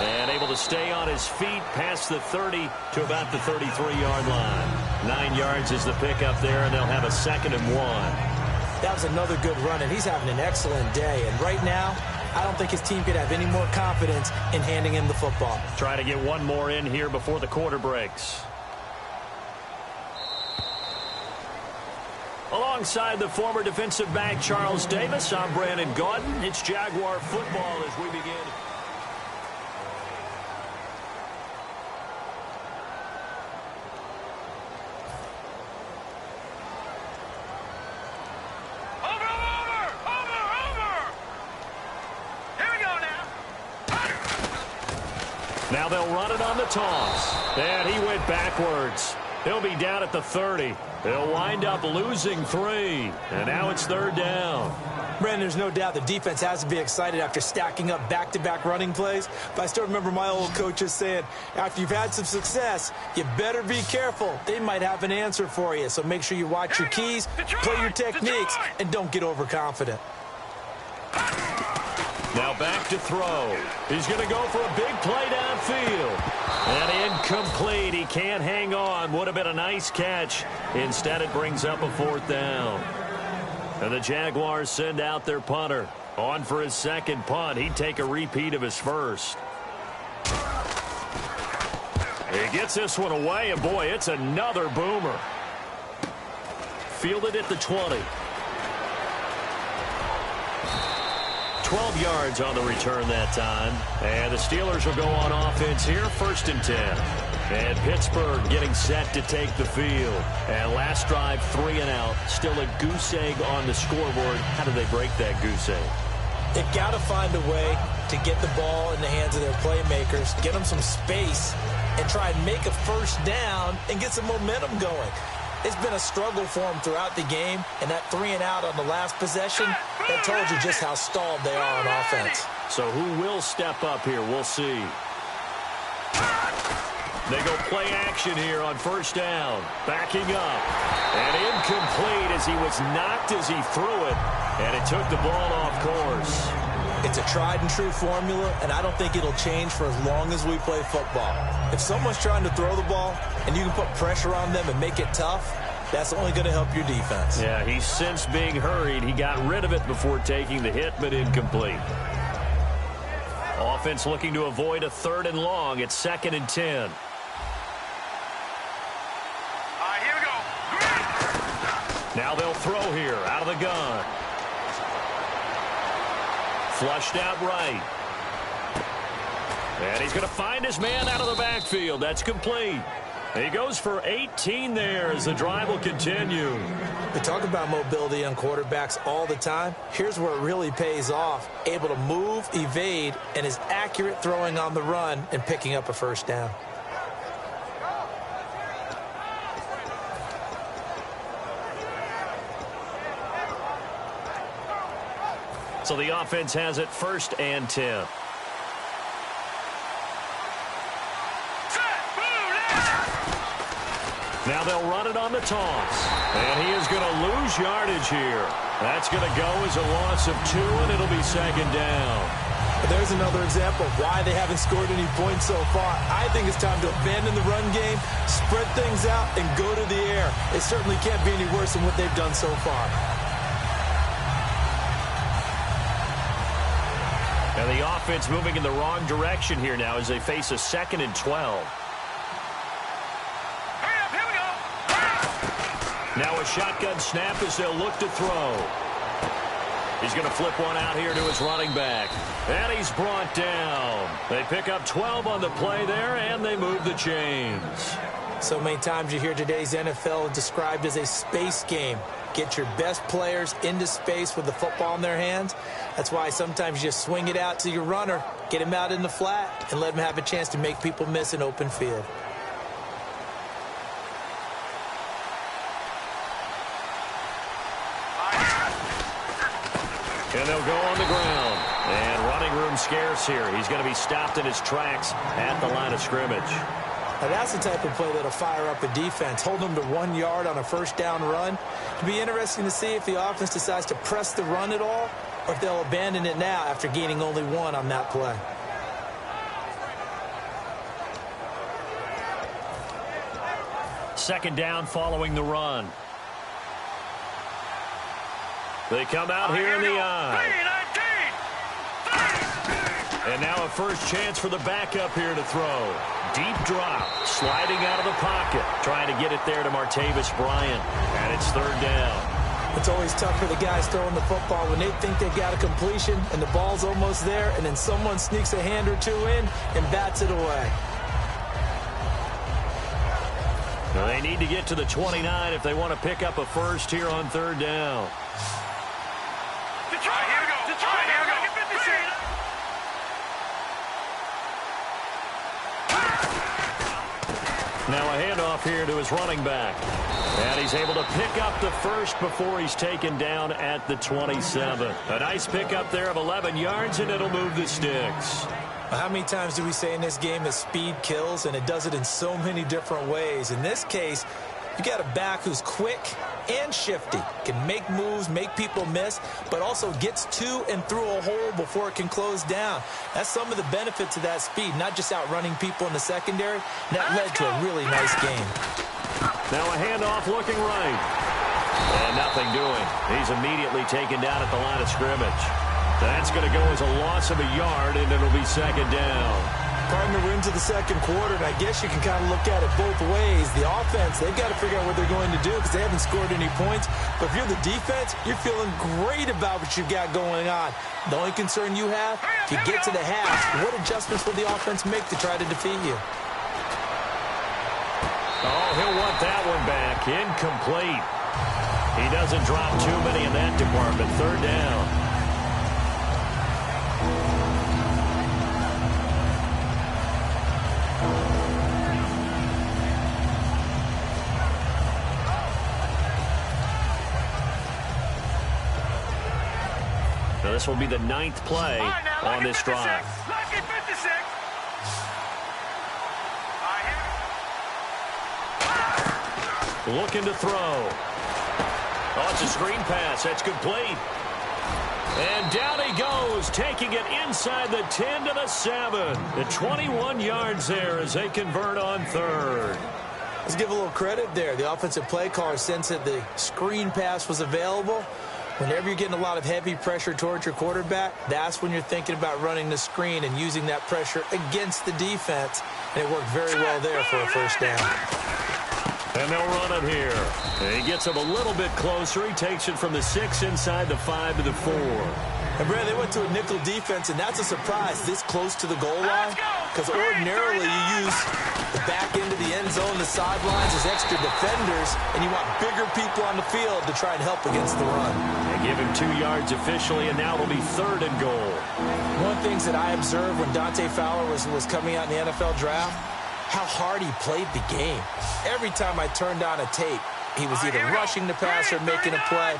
And able to stay on his feet past the 30 to about the 33-yard line. 9 yards is the pickup there, and they'll have a 2nd and 1. That was another good run, and he's having an excellent day. And right now, I don't think his team could have any more confidence in handing him the football. Try to get one more in here before the quarter breaks. Alongside the former defensive back Charles Davis, I'm Brandon Gaudin. It's Jaguar football as we begin. Now they'll run it on the toss. And he went backwards. He'll be down at the 30. They'll wind up losing 3. And now it's 3rd down. Brandon, there's no doubt the defense has to be excited after stacking up back-to-back running plays. But I still remember my old coaches saying, after you've had some success, you better be careful. They might have an answer for you. So make sure you watch your keys, play your techniques, and don't get overconfident. Now back to throw. He's going to go for a big play downfield. And incomplete. He can't hang on. Would have been a nice catch. Instead, it brings up a 4th down. And the Jaguars send out their punter. On for his second punt. He'd take a repeat of his first. He gets this one away, and boy, it's another boomer. Fielded at the 20. 12 yards on the return that time. And the Steelers will go on offense here, 1st and 10. And Pittsburgh getting set to take the field. And last drive, 3 and out. Still a goose egg on the scoreboard. How do they break that goose egg? They've got to find a way to get the ball in the hands of their playmakers, get them some space, and try and make a 1st down and get some momentum going. It's been a struggle for them throughout the game, and that 3 and out on the last possession, that told you just how stalled they are on offense. So who will step up here? We'll see. They go play action here on 1st down. Backing up. And incomplete as he was knocked as he threw it. And it took the ball off course. It's a tried-and-true formula, and I don't think it'll change for as long as we play football. If someone's trying to throw the ball and you can put pressure on them and make it tough, that's only going to help your defense. Yeah, he's since being hurried. He got rid of it before taking the hit, but incomplete. Offense looking to avoid a 3rd and long. It's 2nd and 10. Here we go. Now they'll throw here out of the gun. Flushed out right. And he's going to find his man out of the backfield. That's complete. He goes for 18 there as the drive will continue. We talk about mobility on quarterbacks all the time. Here's where it really pays off. Able to move, evade, and is accurate throwing on the run and picking up a 1st down. So the offense has it 1st and 10. Now they'll run it on the toss. And he is going to lose yardage here. That's going to go as a loss of 2, and it'll be 2nd down. There's another example of why they haven't scored any points so far. I think it's time to abandon the run game, spread things out, and go to the air. It certainly can't be any worse than what they've done so far. And the offense moving in the wrong direction here now as they face a 2nd and 12. Now a shotgun snap as they'll look to throw. He's going to flip one out here to his running back. And he's brought down. They pick up 12 on the play there, and they move the chains. So many times you hear today's NFL described as a space game. Get your best players into space with the football in their hands. That's why sometimes you just swing it out to your runner, get him out in the flat, and let him have a chance to make people miss an open field. And they'll go on the ground. And running room scarce here. He's going to be stopped in his tracks at the line of scrimmage. Now that's the type of play that'll fire up a defense. Hold them to 1 yard on a 1st down run. It'll be interesting to see if the offense decides to press the run at all or if they'll abandon it now after gaining only 1 on that play. Second down following the run. They come out here in the eye. And now a first chance for the backup here to throw. Deep drop, sliding out of the pocket, trying to get it there to Martavis Bryant. And it's 3rd down. It's always tough for the guys throwing the football when they think they've got a completion and the ball's almost there, and then someone sneaks a hand or 2 in and bats it away. Now they need to get to the 29 if they want to pick up a first here on 3rd down. Here we go. Now a handoff here to his running back. And he's able to pick up the first before he's taken down at the 27. A nice pickup there of 11 yards, and it'll move the sticks. How many times do we say in this game that speed kills, and it does it in so many different ways? In this case, you got a back who's quick and shifty, can make moves, make people miss, but also gets to and through a hole before it can close down. That's some of the benefits of that speed, not just outrunning people in the secondary. And that led to a really nice game. Now a handoff looking right. And nothing doing. He's immediately taken down at the line of scrimmage. That's going to go as a loss of a yard, and it'll be second down. Partner, we're into the second quarter, and I guess you can kind of look at it both ways. The offense, they've got to figure out what they're going to do because they haven't scored any points. But if you're the defense, you're feeling great about what you've got going on. The only concern you have, if you get to the half, what adjustments will the offense make to try to defeat you? Oh, he'll want that one back. Incomplete. He doesn't drop too many in that department. Third down. Now this will be the 9th play on this drive. Looking to throw. Oh, it's a screen pass. That's complete. And down he goes, taking it inside the 10 to the 7. The 21 yards there as they convert on third. Let's give a little credit there. The offensive play caller sensed that the screen pass was available. Whenever you're getting a lot of heavy pressure towards your quarterback, that's when you're thinking about running the screen and using that pressure against the defense. And it worked very well there for a first down. And they'll run it here. And he gets him a little bit closer. He takes it from the 6 inside the 5 to the 4. And, Brad, they went to a nickel defense, and that's a surprise this close to the goal line. Because ordinarily you use the back end of the end zone, the sidelines as extra defenders, and you want bigger people on the field to try and help against the run. They give him 2 yards officially, and now it'll be 3rd and goal. One of the things that I observed when Dante Fowler was coming out in the NFL draft, how hard he played the game. Every time I turned on a tape, he was either rushing the pass or making a play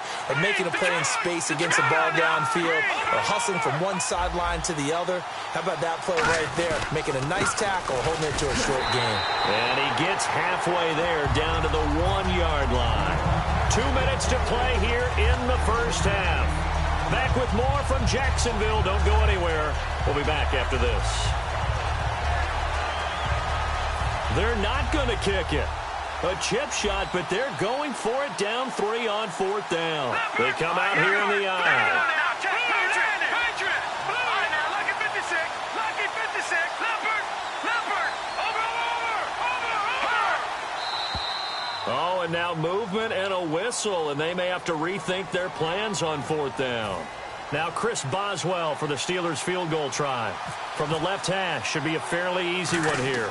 in space against the ball downfield or hustling from one sideline to the other. How about that play right there? Making a nice tackle, holding it to a short game. And he gets halfway there down to the 1-yard line. 2 minutes to play here in the first half. Back with more from Jacksonville. Don't go anywhere. We'll be back after this. They're not going to kick it. A chip shot, but they're going for it down 3 on 4th down. They come out here in the aisle. Oh, and now movement and a whistle, and they may have to rethink their plans on 4th down. Now Chris Boswell for the Steelers field goal try. From the left hash, should be a fairly easy one here.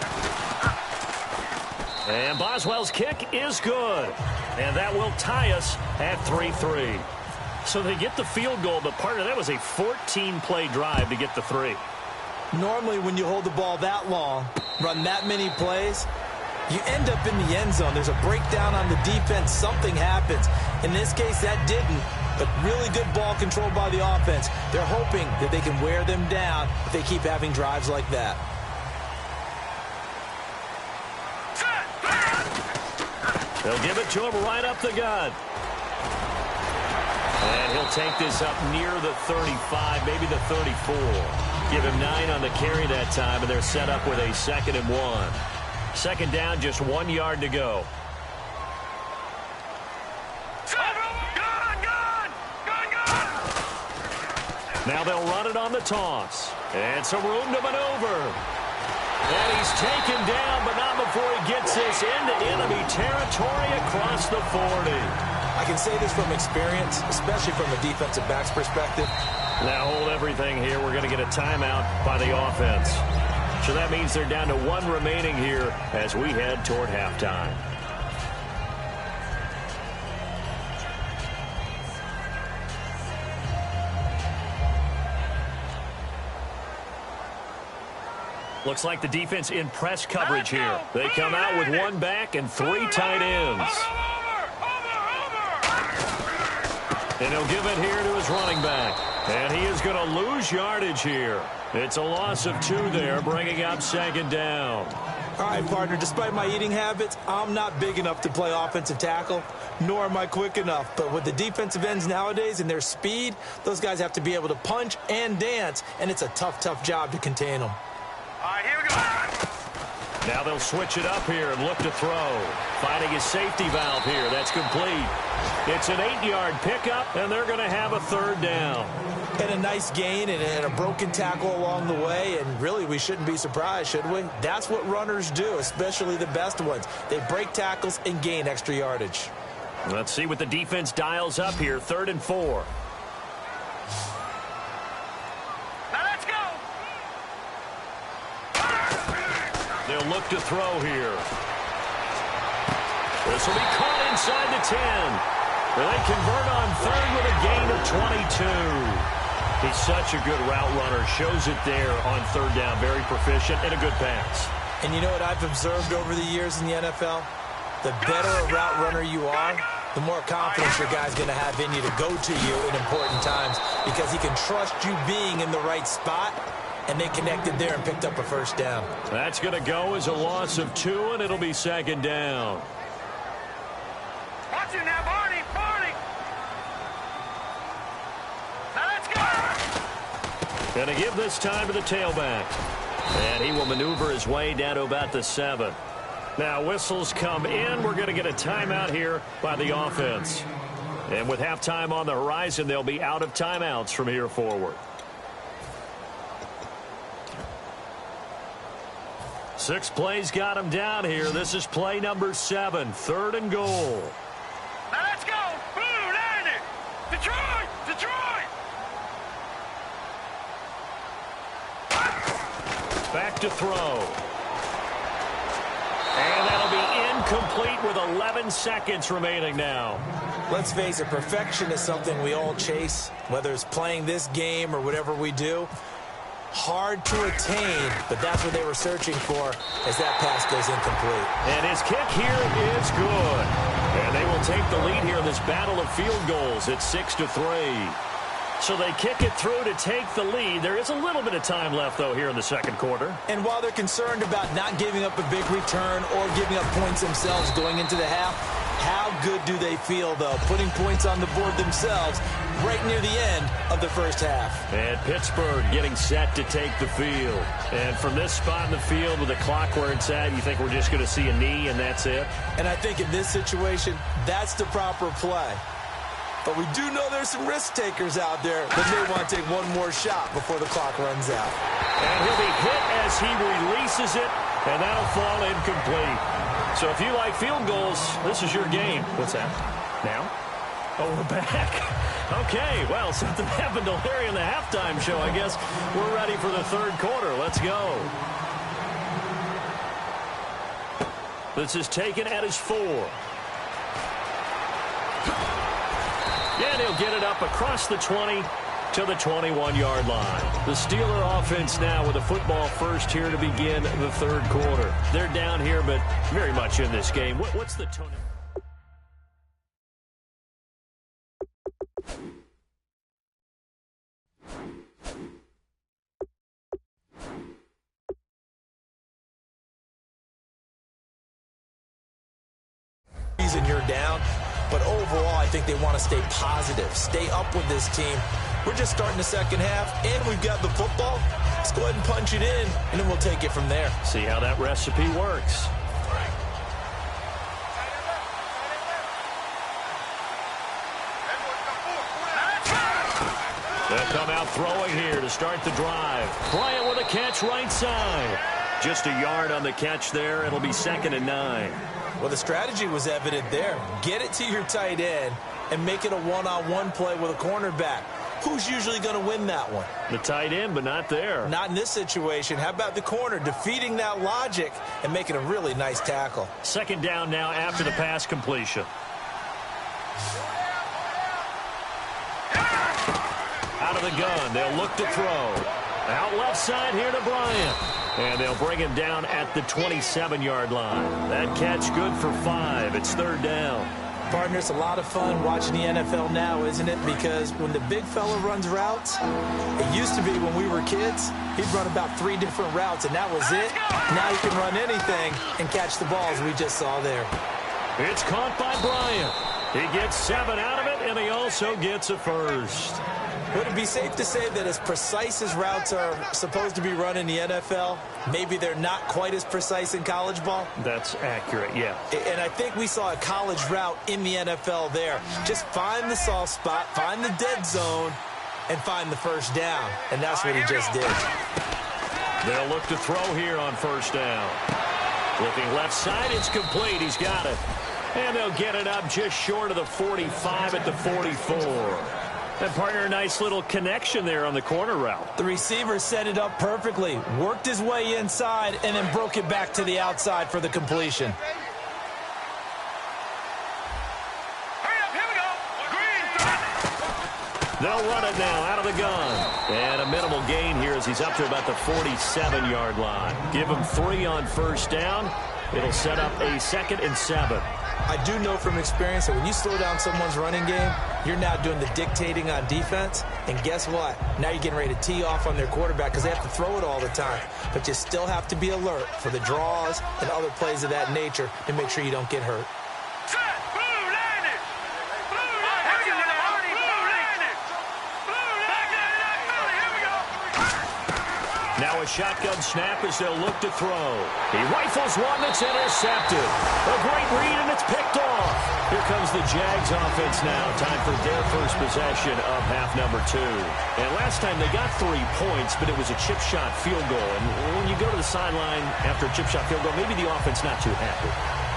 And Boswell's kick is good. And that will tie us at 3-3. So they get the field goal, but part of that was a 14-play drive to get the 3. Normally when you hold the ball that long, run that many plays, you end up in the end zone. There's a breakdown on the defense. Something happens. In this case, that didn't. But really good ball control by the offense. They're hoping that they can wear them down if they keep having drives like that. They'll give it to him right up the gut. And he'll take this up near the 35, maybe the 34. Give him 9 on the carry that time, and they're set up with a 2nd and 1. Second down, just 1 yard to go. Now they'll run it on the toss. And some room to maneuver. And he's taken down, but not before he gets this into enemy territory across the 40. I can say this from experience, especially from a defensive back's perspective. Now hold everything here. We're going to get a timeout by the offense. So that means they're down to 1 remaining here as we head toward halftime. Looks like the defense in press coverage here. They come out with one back and 3 tight ends. And he'll give it here to his running back. And he is going to lose yardage here. It's a loss of 2 there, bringing up 2nd down. All right, partner, despite my eating habits, I'm not big enough to play offensive tackle, nor am I quick enough. But with the defensive ends nowadays and their speed, those guys have to be able to punch and dance, and it's a tough, tough job to contain them. All right, here we go. Now they'll switch it up here and look to throw. Finding his safety valve here. That's complete. It's an 8-yard pickup, and they're going to have a 3rd down. And a nice gain and a broken tackle along the way, and really we shouldn't be surprised, should we? That's what runners do, especially the best ones. They break tackles and gain extra yardage. Let's see what the defense dials up here. 3rd and 4. Now let's go. They'll look to throw here. This will be caught inside the 10. They convert on 3rd with a gain of 22. He's such a good route runner. Shows it there on 3rd down. Very proficient and a good pass. And you know what I've observed over the years in the NFL? The better a route runner you are, the more confidence your guy's going to have in you to go to you in important times because he can trust you being in the right spot, and they connected there and picked up a 1st down. That's going to go as a loss of 2, and it'll be 2nd down. Watch it now, Barney. Now let's go. Going to give this time to the tailback. And he will maneuver his way down to about the 7. Now whistles come in. We're going to get a timeout here by the offense. And with halftime on the horizon, they'll be out of timeouts from here forward. 6 plays got him down here. This is play number 7, 3rd and goal. Now let's go. Blue 90. Detroit. Back to throw. And that'll be incomplete with 11 seconds remaining now. Let's face it, perfection is something we all chase, whether it's playing this game or whatever we do. Hard to attain, but that's what they were searching for as that pass goes incomplete. And his kick here is good. And they will take the lead here in this battle of field goals. It's 6-3. So they kick it through to take the lead. There is a little bit of time left, though, here in the 2nd quarter. And while they're concerned about not giving up a big return or giving up points themselves going into the half, how good do they feel, though, putting points on the board themselves right near the end of the 1st half. And Pittsburgh getting set to take the field. And from this spot in the field with the clock where it's at, you think we're just going to see a knee and that's it? And I think in this situation, that's the proper play. But we do know there's some risk takers out there that may want to take one more shot before the clock runs out. And he'll be hit as he releases it, and that'll fall incomplete. So if you like field goals, this is your game. What's that? Now? Oh, we're back. Okay, well, something happened to Larry in the halftime show. I guess we're ready for the 3rd quarter. Let's go. This is taken at his 4. And he'll get it up across the 20 to the 21-yard line. The Steeler offense now with a football first here to begin the 3rd quarter. They're down here, but very much in this game. What's the tone? And you're down. But overall, I think they want to stay positive, stay up with this team. We're just starting the 2nd half, and we've got the football. Let's go ahead and punch it in, and then we'll take it from there. See how that recipe works. They'll come out throwing here to start the drive. Bryant with a catch right side. Just a yard on the catch there. It'll be 2nd and 9. Well, the strategy was evident there. Get it to your tight end and make it a one-on-one play with a cornerback. Who's usually going to win that one? The tight end, but not there. Not in this situation. How about the corner defeating that logic and making a really nice tackle? 2nd down now after the pass completion. Out of the gun, they'll look to throw. Out left side here to Bryant. And they'll bring him down at the 27-yard line. That catch good for 5. It's 3rd down. Partner, it's a lot of fun watching the NFL now, isn't it? Because when the big fella runs routes, it used to be when we were kids, he'd run about 3 different routes, and that was it. Now he can run anything and catch the balls we just saw there. It's caught by Bryant. He gets 7 out of it, and he also gets a first. Would it be safe to say that as precise as routes are supposed to be run in the NFL, maybe they're not quite as precise in college ball? That's accurate, yeah. And I think we saw a college route in the NFL there. Just find the soft spot, find the dead zone, and find the first down. And that's what he just did. They'll look to throw here on 1st down. Looking left side, it's complete. He's got it. And they'll get it up just short of the 45 at the 44. And partner, a nice little connection there on the corner route. The receiver set it up perfectly, worked his way inside, and then broke it back to the outside for the completion. They'll run it now out of the gun. And a minimal gain here as he's up to about the 47-yard line. Give him 3 on 1st down. It'll set up a 2nd and 7. I do know from experience that when you slow down someone's running game, you're now doing the dictating on defense. And guess what? Now you're getting ready to tee off on their quarterback because they have to throw it all the time. But you still have to be alert for the draws and other plays of that nature to make sure you don't get hurt. Now a shotgun snap as they'll look to throw. He rifles one that's intercepted. A great read, and it's picked off. Here comes the Jags offense now. Time for their first possession of half number 2. And last time they got 3 points, but it was a chip shot field goal. And when you go to the sideline after a chip shot field goal, maybe the offense not too happy.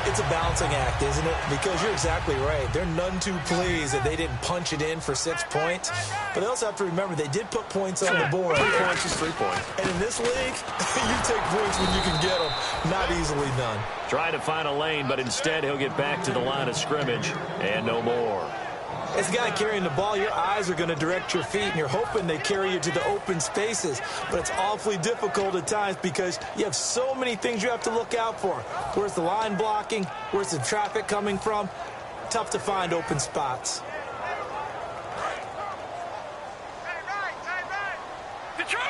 It's a balancing act, isn't it? Because you're exactly right. They're none too pleased that they didn't punch it in for 6 points. But they also have to remember they did put points on the board. 3 points is 3 points. And in this league, you take points when you can get them. Not easily done. Trying to find a lane, but instead he'll get back to the line of scrimmage and no more. As a guy carrying the ball, your eyes are going to direct your feet, and you're hoping they carry you to the open spaces. But it's awfully difficult at times because you have so many things you have to look out for. Where's the line blocking? Where's the traffic coming from? Tough to find open spots. Detroit!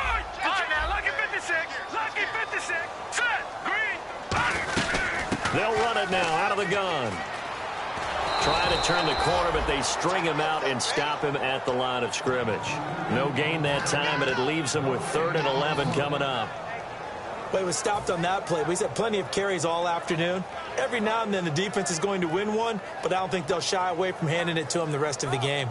All right, now, lucky 56. Lucky 56. Set. Green. They'll run it now out of the gun. Trying to turn the corner, but they string him out and stop him at the line of scrimmage. No gain that time, and it leaves him with 3rd and 11 coming up. Well, he was stopped on that play, but he's had plenty of carries all afternoon. Every now and then the defense is going to win one, but I don't think they'll shy away from handing it to him the rest of the game.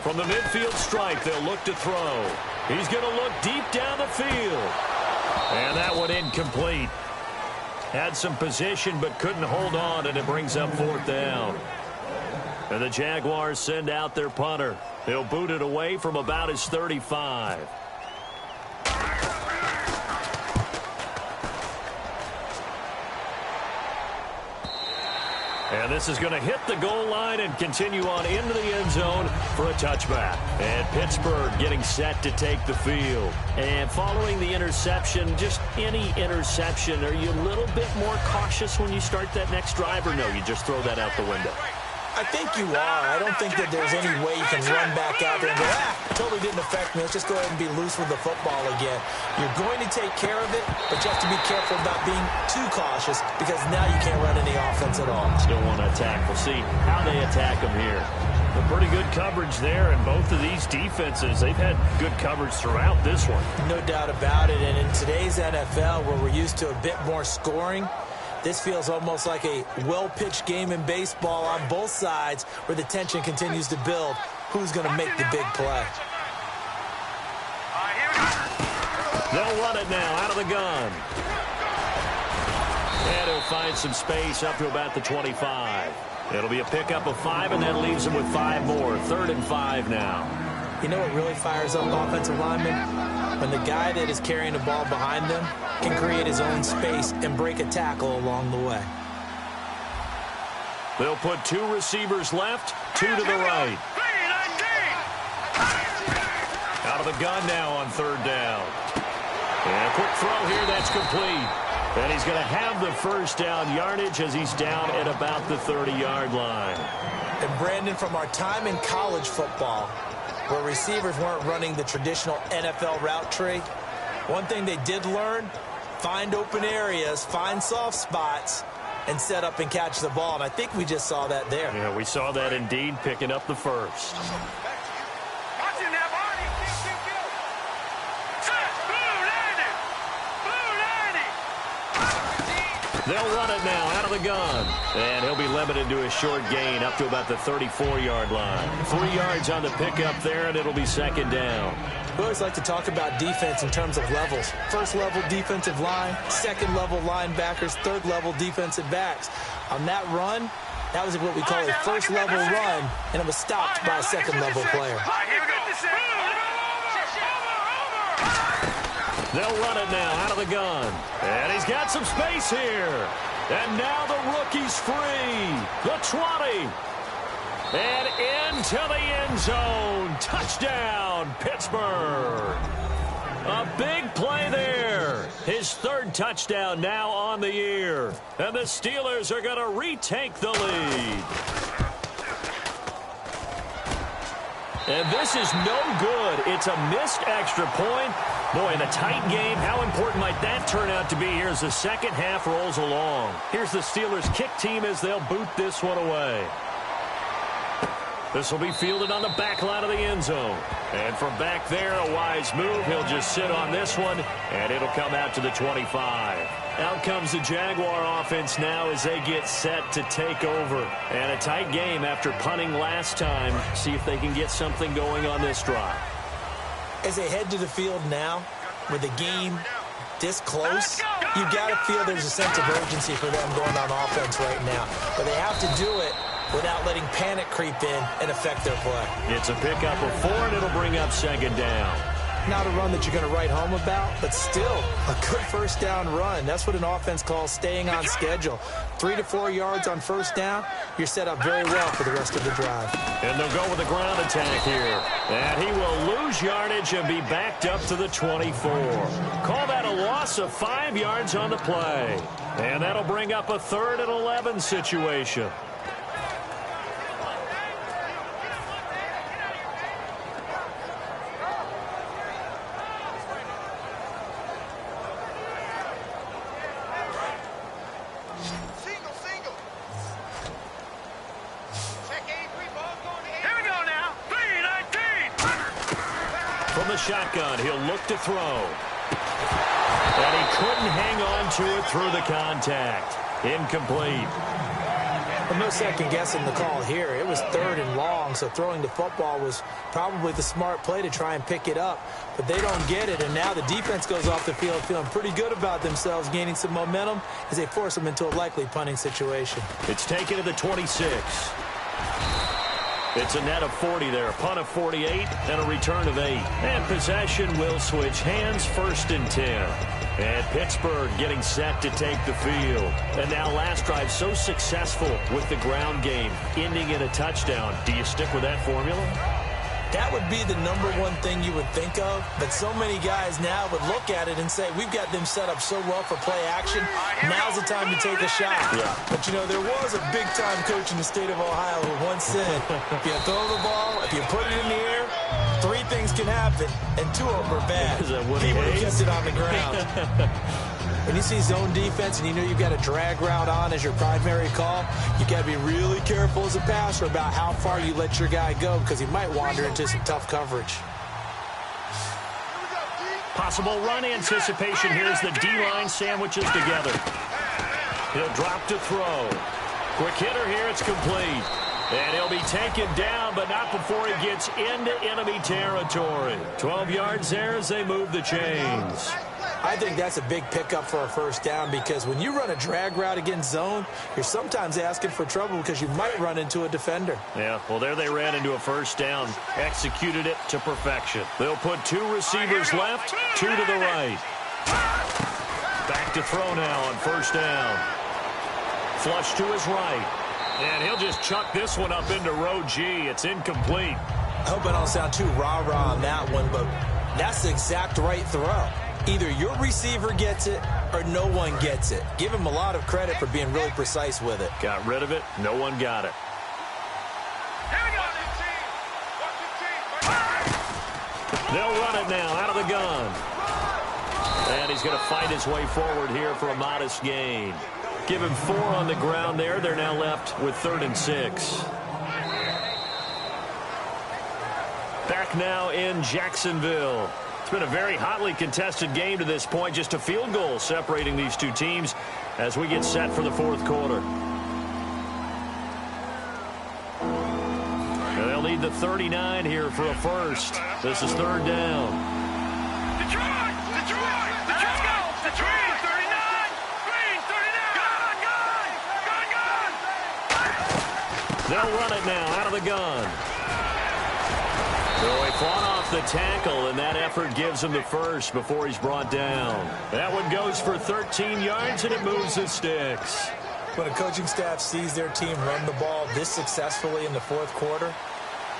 From the midfield stripe, they'll look to throw. He's going to look deep down the field. And that one incomplete. Had some position, but couldn't hold on, and it brings up 4th down. And the Jaguars send out their punter. They'll boot it away from about his 35. And this is going to hit the goal line and continue on into the end zone for a touchback. And Pittsburgh getting set to take the field. And following the interception, just any interception, are you a little bit more cautious when you start that next drive, or no, you just throw that out the window? I think you are. I don't think that there's any way you can run back out there and go, totally didn't affect me. Let's just go ahead and be loose with the football again. You're going to take care of it, but you have to be careful about being too cautious because now you can't run any offense at all. Still want to attack. We'll see how they attack them here. A pretty good coverage there, and both of these defenses, they've had good coverage throughout this one. No doubt about it, and in today's NFL where we're used to a bit more scoring, this feels almost like a well-pitched game in baseball on both sides where the tension continues to build. Who's going to make the big play? They'll run it now out of the gun. And he'll find some space up to about the 25. It'll be a pickup of 5, and that leaves him with 5 more. 3rd and 5 now. You know what really fires up offensive linemen? when the guy that is carrying the ball behind them can create his own space and break a tackle along the way. They'll put 2 receivers left, 2 to the right. Out of the gun now on 3rd down. And a quick throw here, that's complete. And he's going to have the first down yardage as he's down at about the 30-yard line. And Brandon, from our time in college football, where receivers weren't running the traditional NFL route tree, one thing they did learn, find open areas, find soft spots, and set up and catch the ball. And I think we just saw that there. Yeah, we saw that indeed, picking up the first. They'll run it now out of the gun. And he'll be limited to a short gain up to about the 34-yard line. 3 yards on the pickup there, and it'll be 2nd down. We always like to talk about defense in terms of levels. 1st level defensive line, 2nd level linebackers, 3rd level defensive backs. On that run, that was what we call a 1st level run, and it was stopped by a 2nd level player. They'll run it now out of the gun. And he's got some space here. And now the rookie's free. The 20. And into the end zone. Touchdown, Pittsburgh. A big play there. His 3rd touchdown now on the year. And the Steelers are going to retake the lead. And this is no good. It's a missed extra point. Boy, in a tight game, how important might that turn out to be here as the second half rolls along? Here's the Steelers kick team as they'll boot this one away. This will be fielded on the back line of the end zone. And from back there, a wise move. He'll just sit on this one, and it'll come out to the 25. Out comes the Jaguar offense now as they get set to take over. And a tight game after punting last time. See if they can get something going on this drive. As they head to the field now, with the game this close, you've got to feel there's a sense of urgency for them going on offense right now. But they have to do it without letting panic creep in and affect their play. It's a pickup of 4, and it'll bring up 2nd down. Not a run that you're going to write home about, but still a good 1st down run. That's what an offense calls staying on schedule. 3 to 4 yards on 1st down, you're set up very well for the rest of the drive. And they'll go with a ground attack here. And he will lose yardage and be backed up to the 24. Call that a loss of 5 yards on the play. And that'll bring up a 3rd and 11 situation. Shotgun, he'll look to throw. And he couldn't hang on to it through the contact. Incomplete. Well, no second guessing the call here. It was 3rd and long, so throwing the football was probably the smart play to try and pick it up. But they don't get it, and now the defense goes off the field feeling pretty good about themselves, gaining some momentum as they force them into a likely punting situation. It's taken to the 26. It's a net of 40 there, a punt of 48, and a return of 8. And possession will switch hands, 1st and 10. And Pittsburgh getting set to take the field. And now last drive so successful with the ground game, ending in a touchdown. Do you stick with that formula? That would be the #1 thing you would think of, but so many guys now would look at it and say, we've got them set up so well for play action, now's the time to take a shot. Yeah. But, you know, there was a big-time coach in the state of Ohio who once said, if you throw the ball, if you put it in the air, 3 things can happen, and 2 of them are bad. He would have kept it on the ground. When you see zone defense and you know you've got a drag route on as your primary call, you've got to be really careful as a passer about how far you let your guy go because he might wander into some tough coverage. Possible run anticipation here as the D-line sandwiches together. He'll drop to throw. Quick hitter here, it's complete. And he'll be taken down, but not before he gets into enemy territory. 12 yards there as they move the chains. I think that's a big pickup for a first down because when you run a drag route against zone, you're sometimes asking for trouble because you might run into a defender. Yeah, well, there they ran into a first down, executed it to perfection. They'll put 2 receivers left, 2 to the right. Back to throw now on first down. Flush to his right. And he'll just chuck this one up into row G. It's incomplete. I hope I don't sound too rah-rah on that one, but that's the exact right throw. Either your receiver gets it or no one gets it. Give him a lot of credit for being really precise with it. Got rid of it. No one got it. They'll run it now out of the gun. And he's going to fight his way forward here for a modest gain. Give him 4 on the ground there. They're now left with 3rd and 6. Back now in Jacksonville. It's been a very hotly contested game to this point. Just a field goal separating these two teams as we get set for the 4th quarter. And they'll need the 39 here for a first. This is 3rd down. Detroit! 39! Green, 39! Gun! They'll run it now out of the gun. So he fought off the tackle, and that effort gives him the first before he's brought down. That one goes for 13 yards, and it moves the sticks. When a coaching staff sees their team run the ball this successfully in the 4th quarter,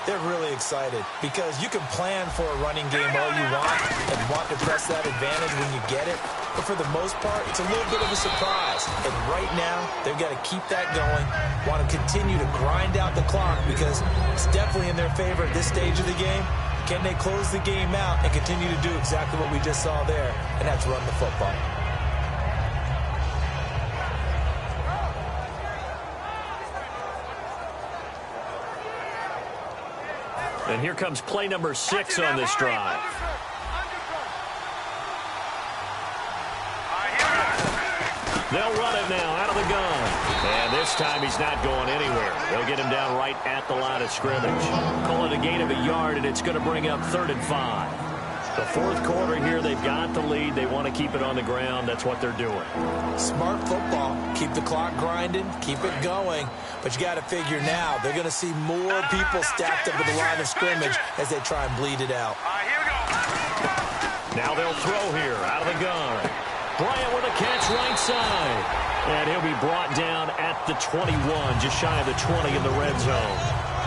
they're really excited because you can plan for a running game all you want and want to press that advantage when you get it. But for the most part, it's a little bit of a surprise. And right now, they've got to keep that going, want to continue to grind out the clock because it's definitely in their favor at this stage of the game. Can they close the game out and continue to do exactly what we just saw there, and that's run the football? And here comes play number 6 on this drive. They'll run it now out of the gun. And this time he's not going anywhere. They'll get him down right at the line of scrimmage. Call it a gain of a yard, and it's going to bring up 3rd and 5. The 4th quarter here, they've got the lead. They want to keep it on the ground. That's what they're doing. Smart football. Keep the clock grinding. Keep it going. But you got to figure now they're going to see more people stacked up at the line of scrimmage as they try and bleed it out. Now they'll throw here out of the gun. Bryant with a catch right side. And he'll be brought down at the 21, just shy of the 20 in the red zone.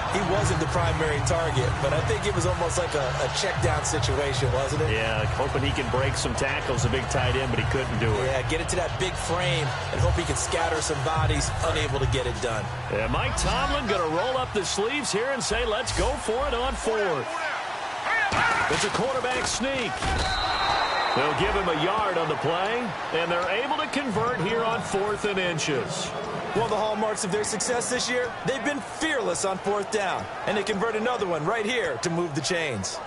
He wasn't the primary target, but I think it was almost like a check-down situation, wasn't it? Yeah, hoping he can break some tackles, a big tight end, but he couldn't do it. Yeah, get it to that big frame and hope he can scatter some bodies, unable to get it done. Yeah, Mike Tomlin going to roll up the sleeves here and say, let's go for it on 4th. It's a quarterback sneak. They'll give him a yard on the play, and they're able to convert here on 4th and inches. One of the hallmarks of their success this year, they've been fearless on 4th down, and they convert another one right here to move the chains.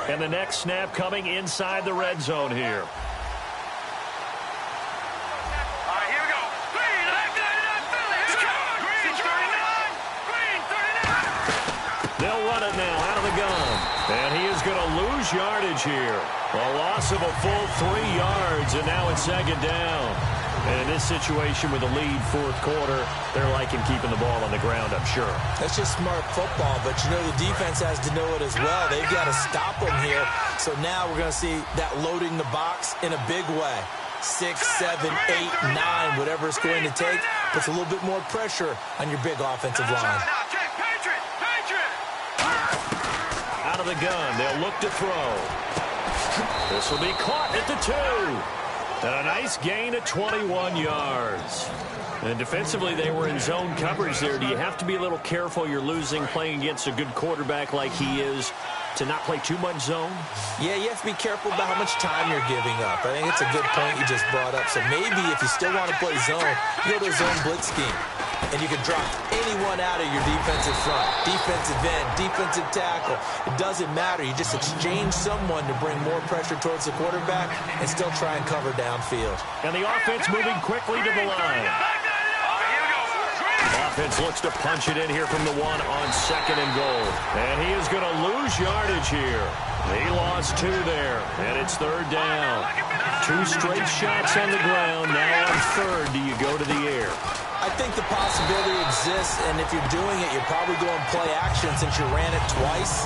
And the next snap coming inside the red zone here. They'll run it now out of the gun. And he is going to lose yardage here. A loss of a full 3 yards, and now it's 2nd down. And in this situation with the lead 4th quarter, they're liking keeping the ball on the ground, I'm sure. That's just smart football, but you know the defense has to know it as well. They've got to stop them here. So now we're going to see that loading the box in a big way. 6, 7, 8, 9, whatever it's going to take, puts a little bit more pressure on your big offensive line. Out of the gun, they'll look to throw. This will be caught at the 2. And a nice gain of 21 yards. And defensively, they were in zone coverage there. Do you have to be a little careful? You're losing playing against a good quarterback like he is. to not play too much zone? Yeah, you have to be careful about how much time you're giving up. I think it's a good point you just brought up. So maybe if you still want to play zone, you go to a zone blitz scheme. And you can drop anyone out of your defensive front, defensive end, defensive tackle. It doesn't matter. You just exchange someone to bring more pressure towards the quarterback and still try and cover downfield. And the offense moving quickly to the line. Offense looks to punch it in here from the 1 on 2nd and goal. And he is going to lose yardage here. He lost 2 there, and it's 3rd down. 2 straight shots on the ground. Now on 3rd, do you go to the air? I think the possibility exists, and if you're doing it, you're probably going play action since you ran it twice.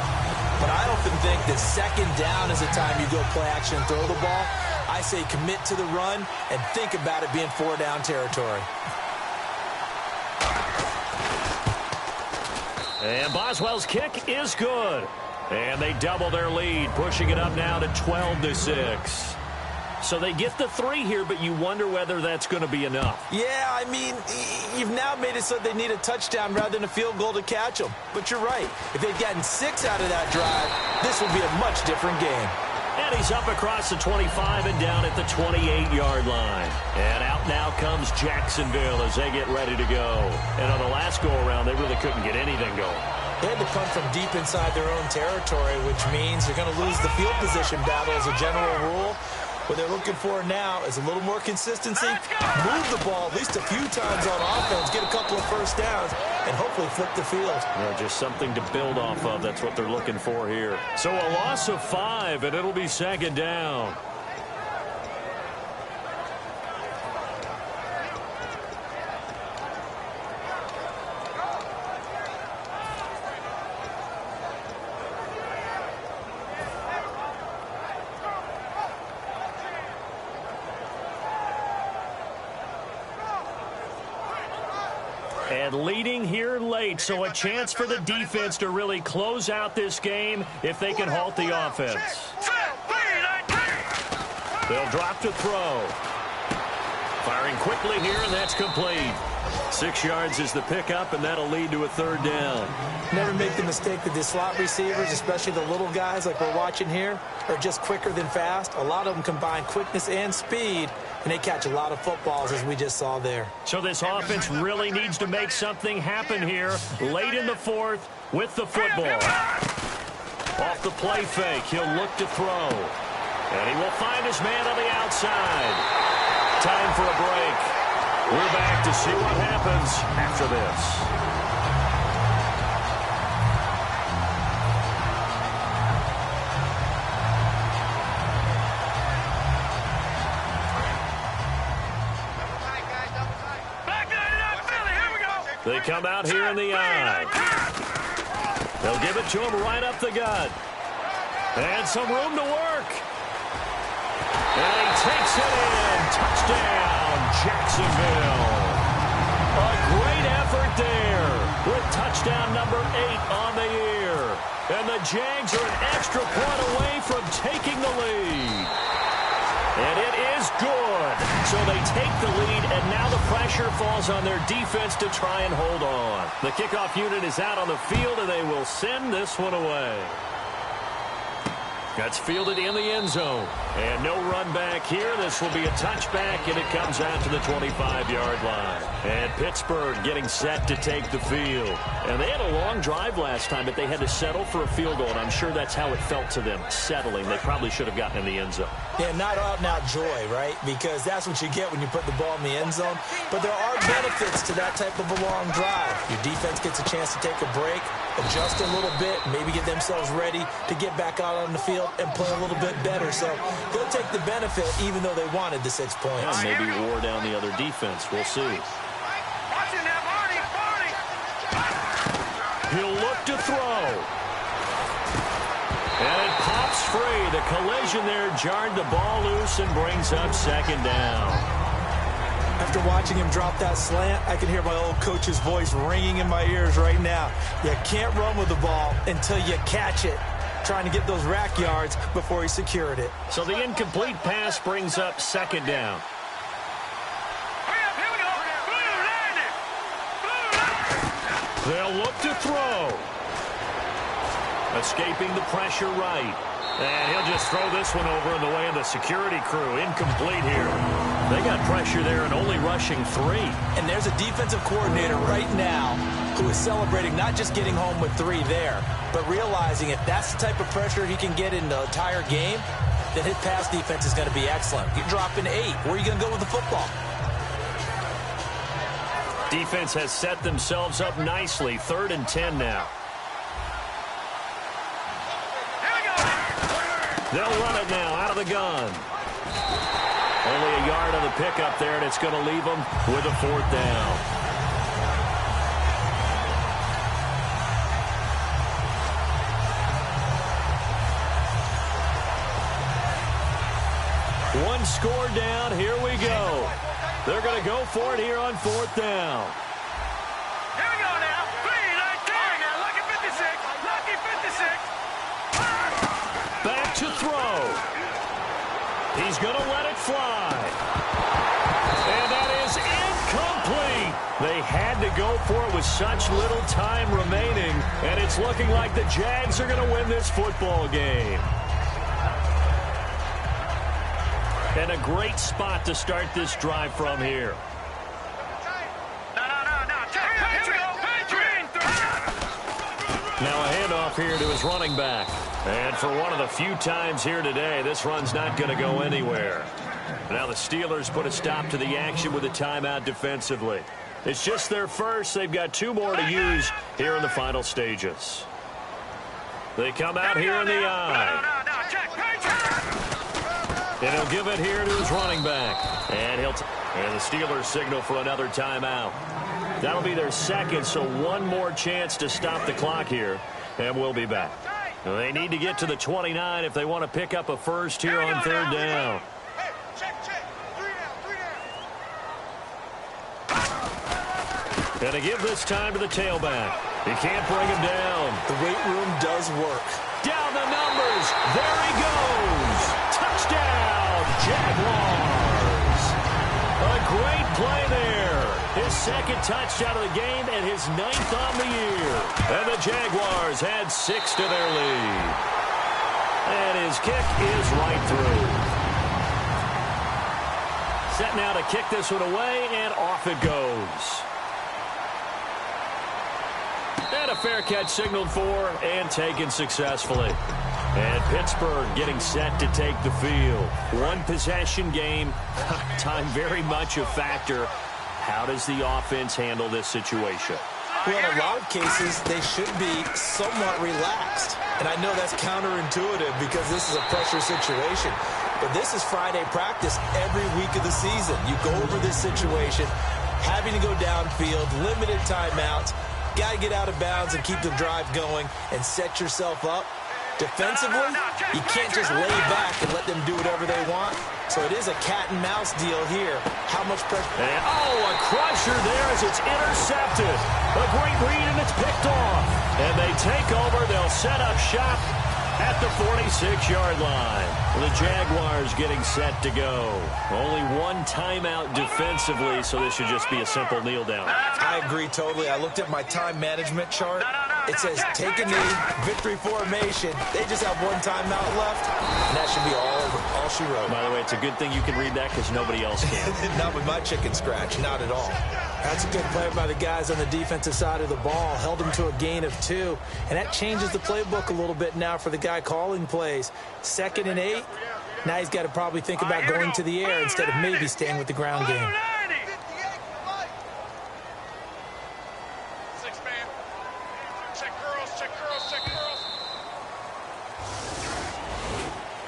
But I often think that 2nd down is the time you go play action and throw the ball. I say commit to the run and think about it being 4-down territory. And Boswell's kick is good. And they double their lead, pushing it up now to 12-6. So they get the 3 here, but you wonder whether that's going to be enough. Yeah, I mean, you've now made it so they need a touchdown rather than a field goal to catch them. But you're right. If they'd gotten 6 out of that drive, this would be a much different game. And he's up across the 25 and down at the 28-yard line. And out now comes Jacksonville as they get ready to go. And on the last go-around, they really couldn't get anything going. They had to punt from deep inside their own territory, which means you're going to lose the field position battle as a general rule. What they're looking for now is a little more consistency, move the ball at least a few times on offense, get a couple of first downs, and hopefully flip the field. Yeah, just something to build off of. That's what they're looking for here. So a loss of 5, and it'll be 2nd down. And leading here late, so a chance for the defense to really close out this game if they can halt the offense. They'll drop to throw. Firing quickly here, and that's complete. 6 yards is the pickup, and that'll lead to a 3rd down. Never make the mistake that the slot receivers, especially the little guys like we're watching here, are just quicker than fast. A lot of them combine quickness and speed, and they catch a lot of footballs, as we just saw there. So this offense really needs to make something happen here late in the 4th with the football. Off the play fake, he'll look to throw. And he will find his man on the outside. Time for a break. We're back to see what happens after this. They come out here in the eye. They'll give it to him right up the gut. And some room to work. And he takes it in. Touchdown, Jacksonville. A great effort there with touchdown number 8 on the year. And the Jags are an extra point away from taking the lead. And it is good. So they take the lead, and now the pressure falls on their defense to try and hold on. The kickoff unit is out on the field, and they will send this one away. That's fielded in the end zone. And no run back here. This will be a touchback, and it comes out to the 25-yard line. And Pittsburgh getting set to take the field. And they had a long drive last time, but they had to settle for a field goal, and I'm sure that's how it felt to them, settling. They probably should have gotten in the end zone. Yeah, not out-and-out joy, right? Because that's what you get when you put the ball in the end zone. But there are benefits to that type of a long drive. Your defense gets a chance to take a break, adjust a little bit, maybe get themselves ready to get back out on the field and play a little bit better. So they'll take the benefit even though they wanted the 6 points. Yeah, maybe wore down the other defense. We'll see. He'll look to throw. And it pops free. The collision there jarred the ball loose and brings up 2nd down. After watching him drop that slant, I can hear my old coach's voice ringing in my ears right now. You can't run with the ball until you catch it. Trying to get those rack yards before he secured it. So the incomplete pass brings up 2nd down. They'll look to throw. Escaping the pressure right. And he'll just throw this one over in the way of the security crew. Incomplete here. They got pressure there and only rushing 3. And there's a defensive coordinator right now who is celebrating not just getting home with 3 there, but realizing if that's the type of pressure he can get in the entire game, then his pass defense is going to be excellent. You're dropping 8. Where are you going to go with the football? Defense has set themselves up nicely. 3rd and 10 now. They'll run it now out of the gun. Only a yard on the pickup there, and it's going to leave them with a 4th down. One score down. Here we go. They're going to go for it here on 4th down. Here we go now. 3-19. Now lucky 56. Lucky 56. Back to throw. He's going to let it fly. And that is incomplete. They had to go for it with such little time remaining. And it's looking like the Jags are going to win this football game. And a great spot to start this drive from here. Now a handoff here to his running back. And for one of the few times here today, this run's not going to go anywhere. Now the Steelers put a stop to the action with a timeout defensively. It's just their first. They've got 2 more to use here in the final stages. They come out here in the eye. And he'll give it here to his running back. And the Steelers signal for another timeout. That'll be their 2nd, so 1 more chance to stop the clock here. And we'll be back. They need to get to the 29 if they want to pick up a first here on 3rd down. And to give this time to the tailback. He can't bring him down. The weight room does work. Down the numbers. There he goes. Touchdown, Jaguars. A great play there. His 2nd touchdown of the game and his 9th on the year. And the Jaguars add 6 to their lead. And his kick is right through. Set now to kick this one away, and off it goes. And a fair catch signaled for and taken successfully. And Pittsburgh getting set to take the field. 1 possession game. Time very much a factor. How does the offense handle this situation? Well, in a lot of cases, they should be somewhat relaxed. And I know that's counterintuitive because this is a pressure situation. But this is Friday practice every week of the season. You go over this situation, having to go downfield, limited timeouts. Got to get out of bounds and keep the drive going and set yourself up. Defensively, you can't just lay back and let them do whatever they want. So it is a cat and mouse deal here. How much pressure? And, a crusher there as it's intercepted. A great read, and it's picked off. And they take over. They'll set up shop at the 46-yard line. The Jaguars getting set to go. Only 1 timeout defensively, so this should just be a simple kneel down. I agree totally. I looked at my time management chart. It says take a knee, victory formation. They just have 1 timeout left, and that should be all she wrote. By the way, it's a good thing you can read that because nobody else can. Not with my chicken scratch, not at all. That's a good play by the guys on the defensive side of the ball. Held them to a gain of 2, and that changes the playbook a little bit now for the guy calling plays. 2nd and 8. Now he's got to probably think about going to the air instead of maybe staying with the ground game.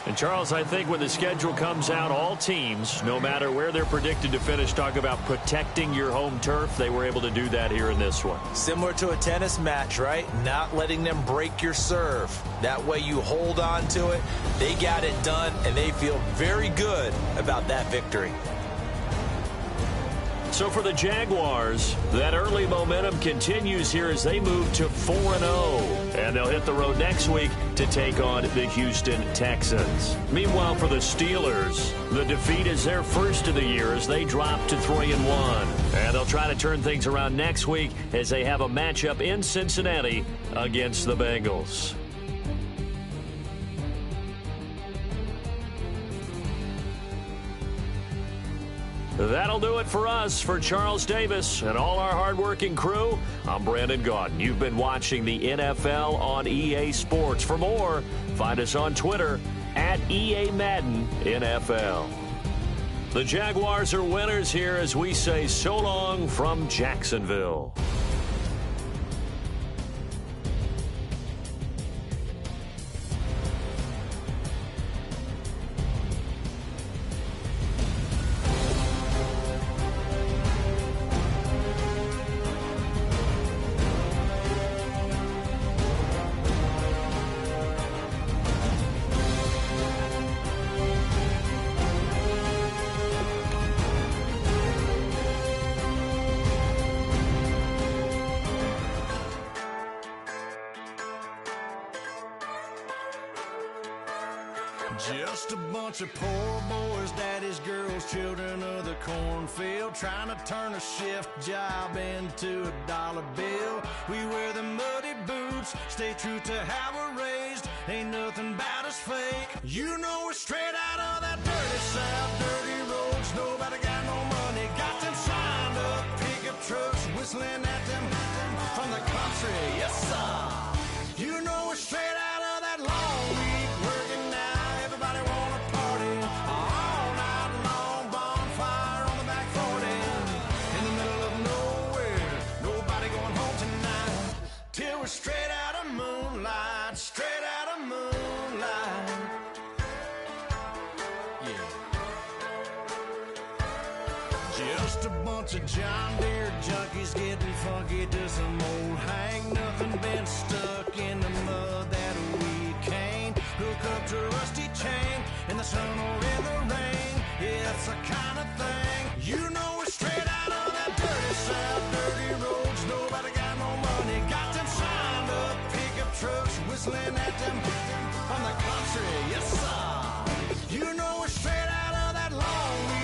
And, Charles, I think when the schedule comes out, all teams, no matter where they're predicted to finish, talk about protecting your home turf. They were able to do that here in this one. Similar to a tennis match, right? Not letting them break your serve. That way you hold on to it. They got it done, and they feel very good about that victory. So for the Jaguars, that early momentum continues here as they move to 4-0. And they'll hit the road next week to take on the Houston Texans. Meanwhile, for the Steelers, the defeat is their first of the year as they drop to 3-1. And they'll try to turn things around next week as they have a matchup in Cincinnati against the Bengals. That'll do it for us. For Charles Davis and all our hardworking crew, I'm Brandon Gaudin. You've been watching the NFL on EA Sports. For more, find us on Twitter at EA Madden NFL. The Jaguars are winners here as we say so long from Jacksonville. Just a bunch of poor boys, daddies, girls, children of the cornfield, trying to turn a shift job into a dollar bill. We wear the muddy boots, stay true to how we're raised. Ain't nothing about us fake. You know we're straight out of that dirty south, dirty roads. Nobody got no money, got them signed up pickup trucks, whistling at them from the country. Yes, sir. You know we're straight out of that long week working now. Everybody wanna party all night long, bonfire on the back 40, in the middle of nowhere, nobody going home tonight, till we're straight out of moonlight, straight out of moonlight. Yeah. Just a bunch of John Deere junkies getting funky to some old hang nothing, been stuck in the mud that we can't hook up to a rusty chain in the sun or in the rain. It's the kind of thing, you know we're straight out of that dirty south, dirty roads. Nobody got no money, got them signed up pickup trucks, whistling at them from the country. Yes, sir. You know we're straight out of that long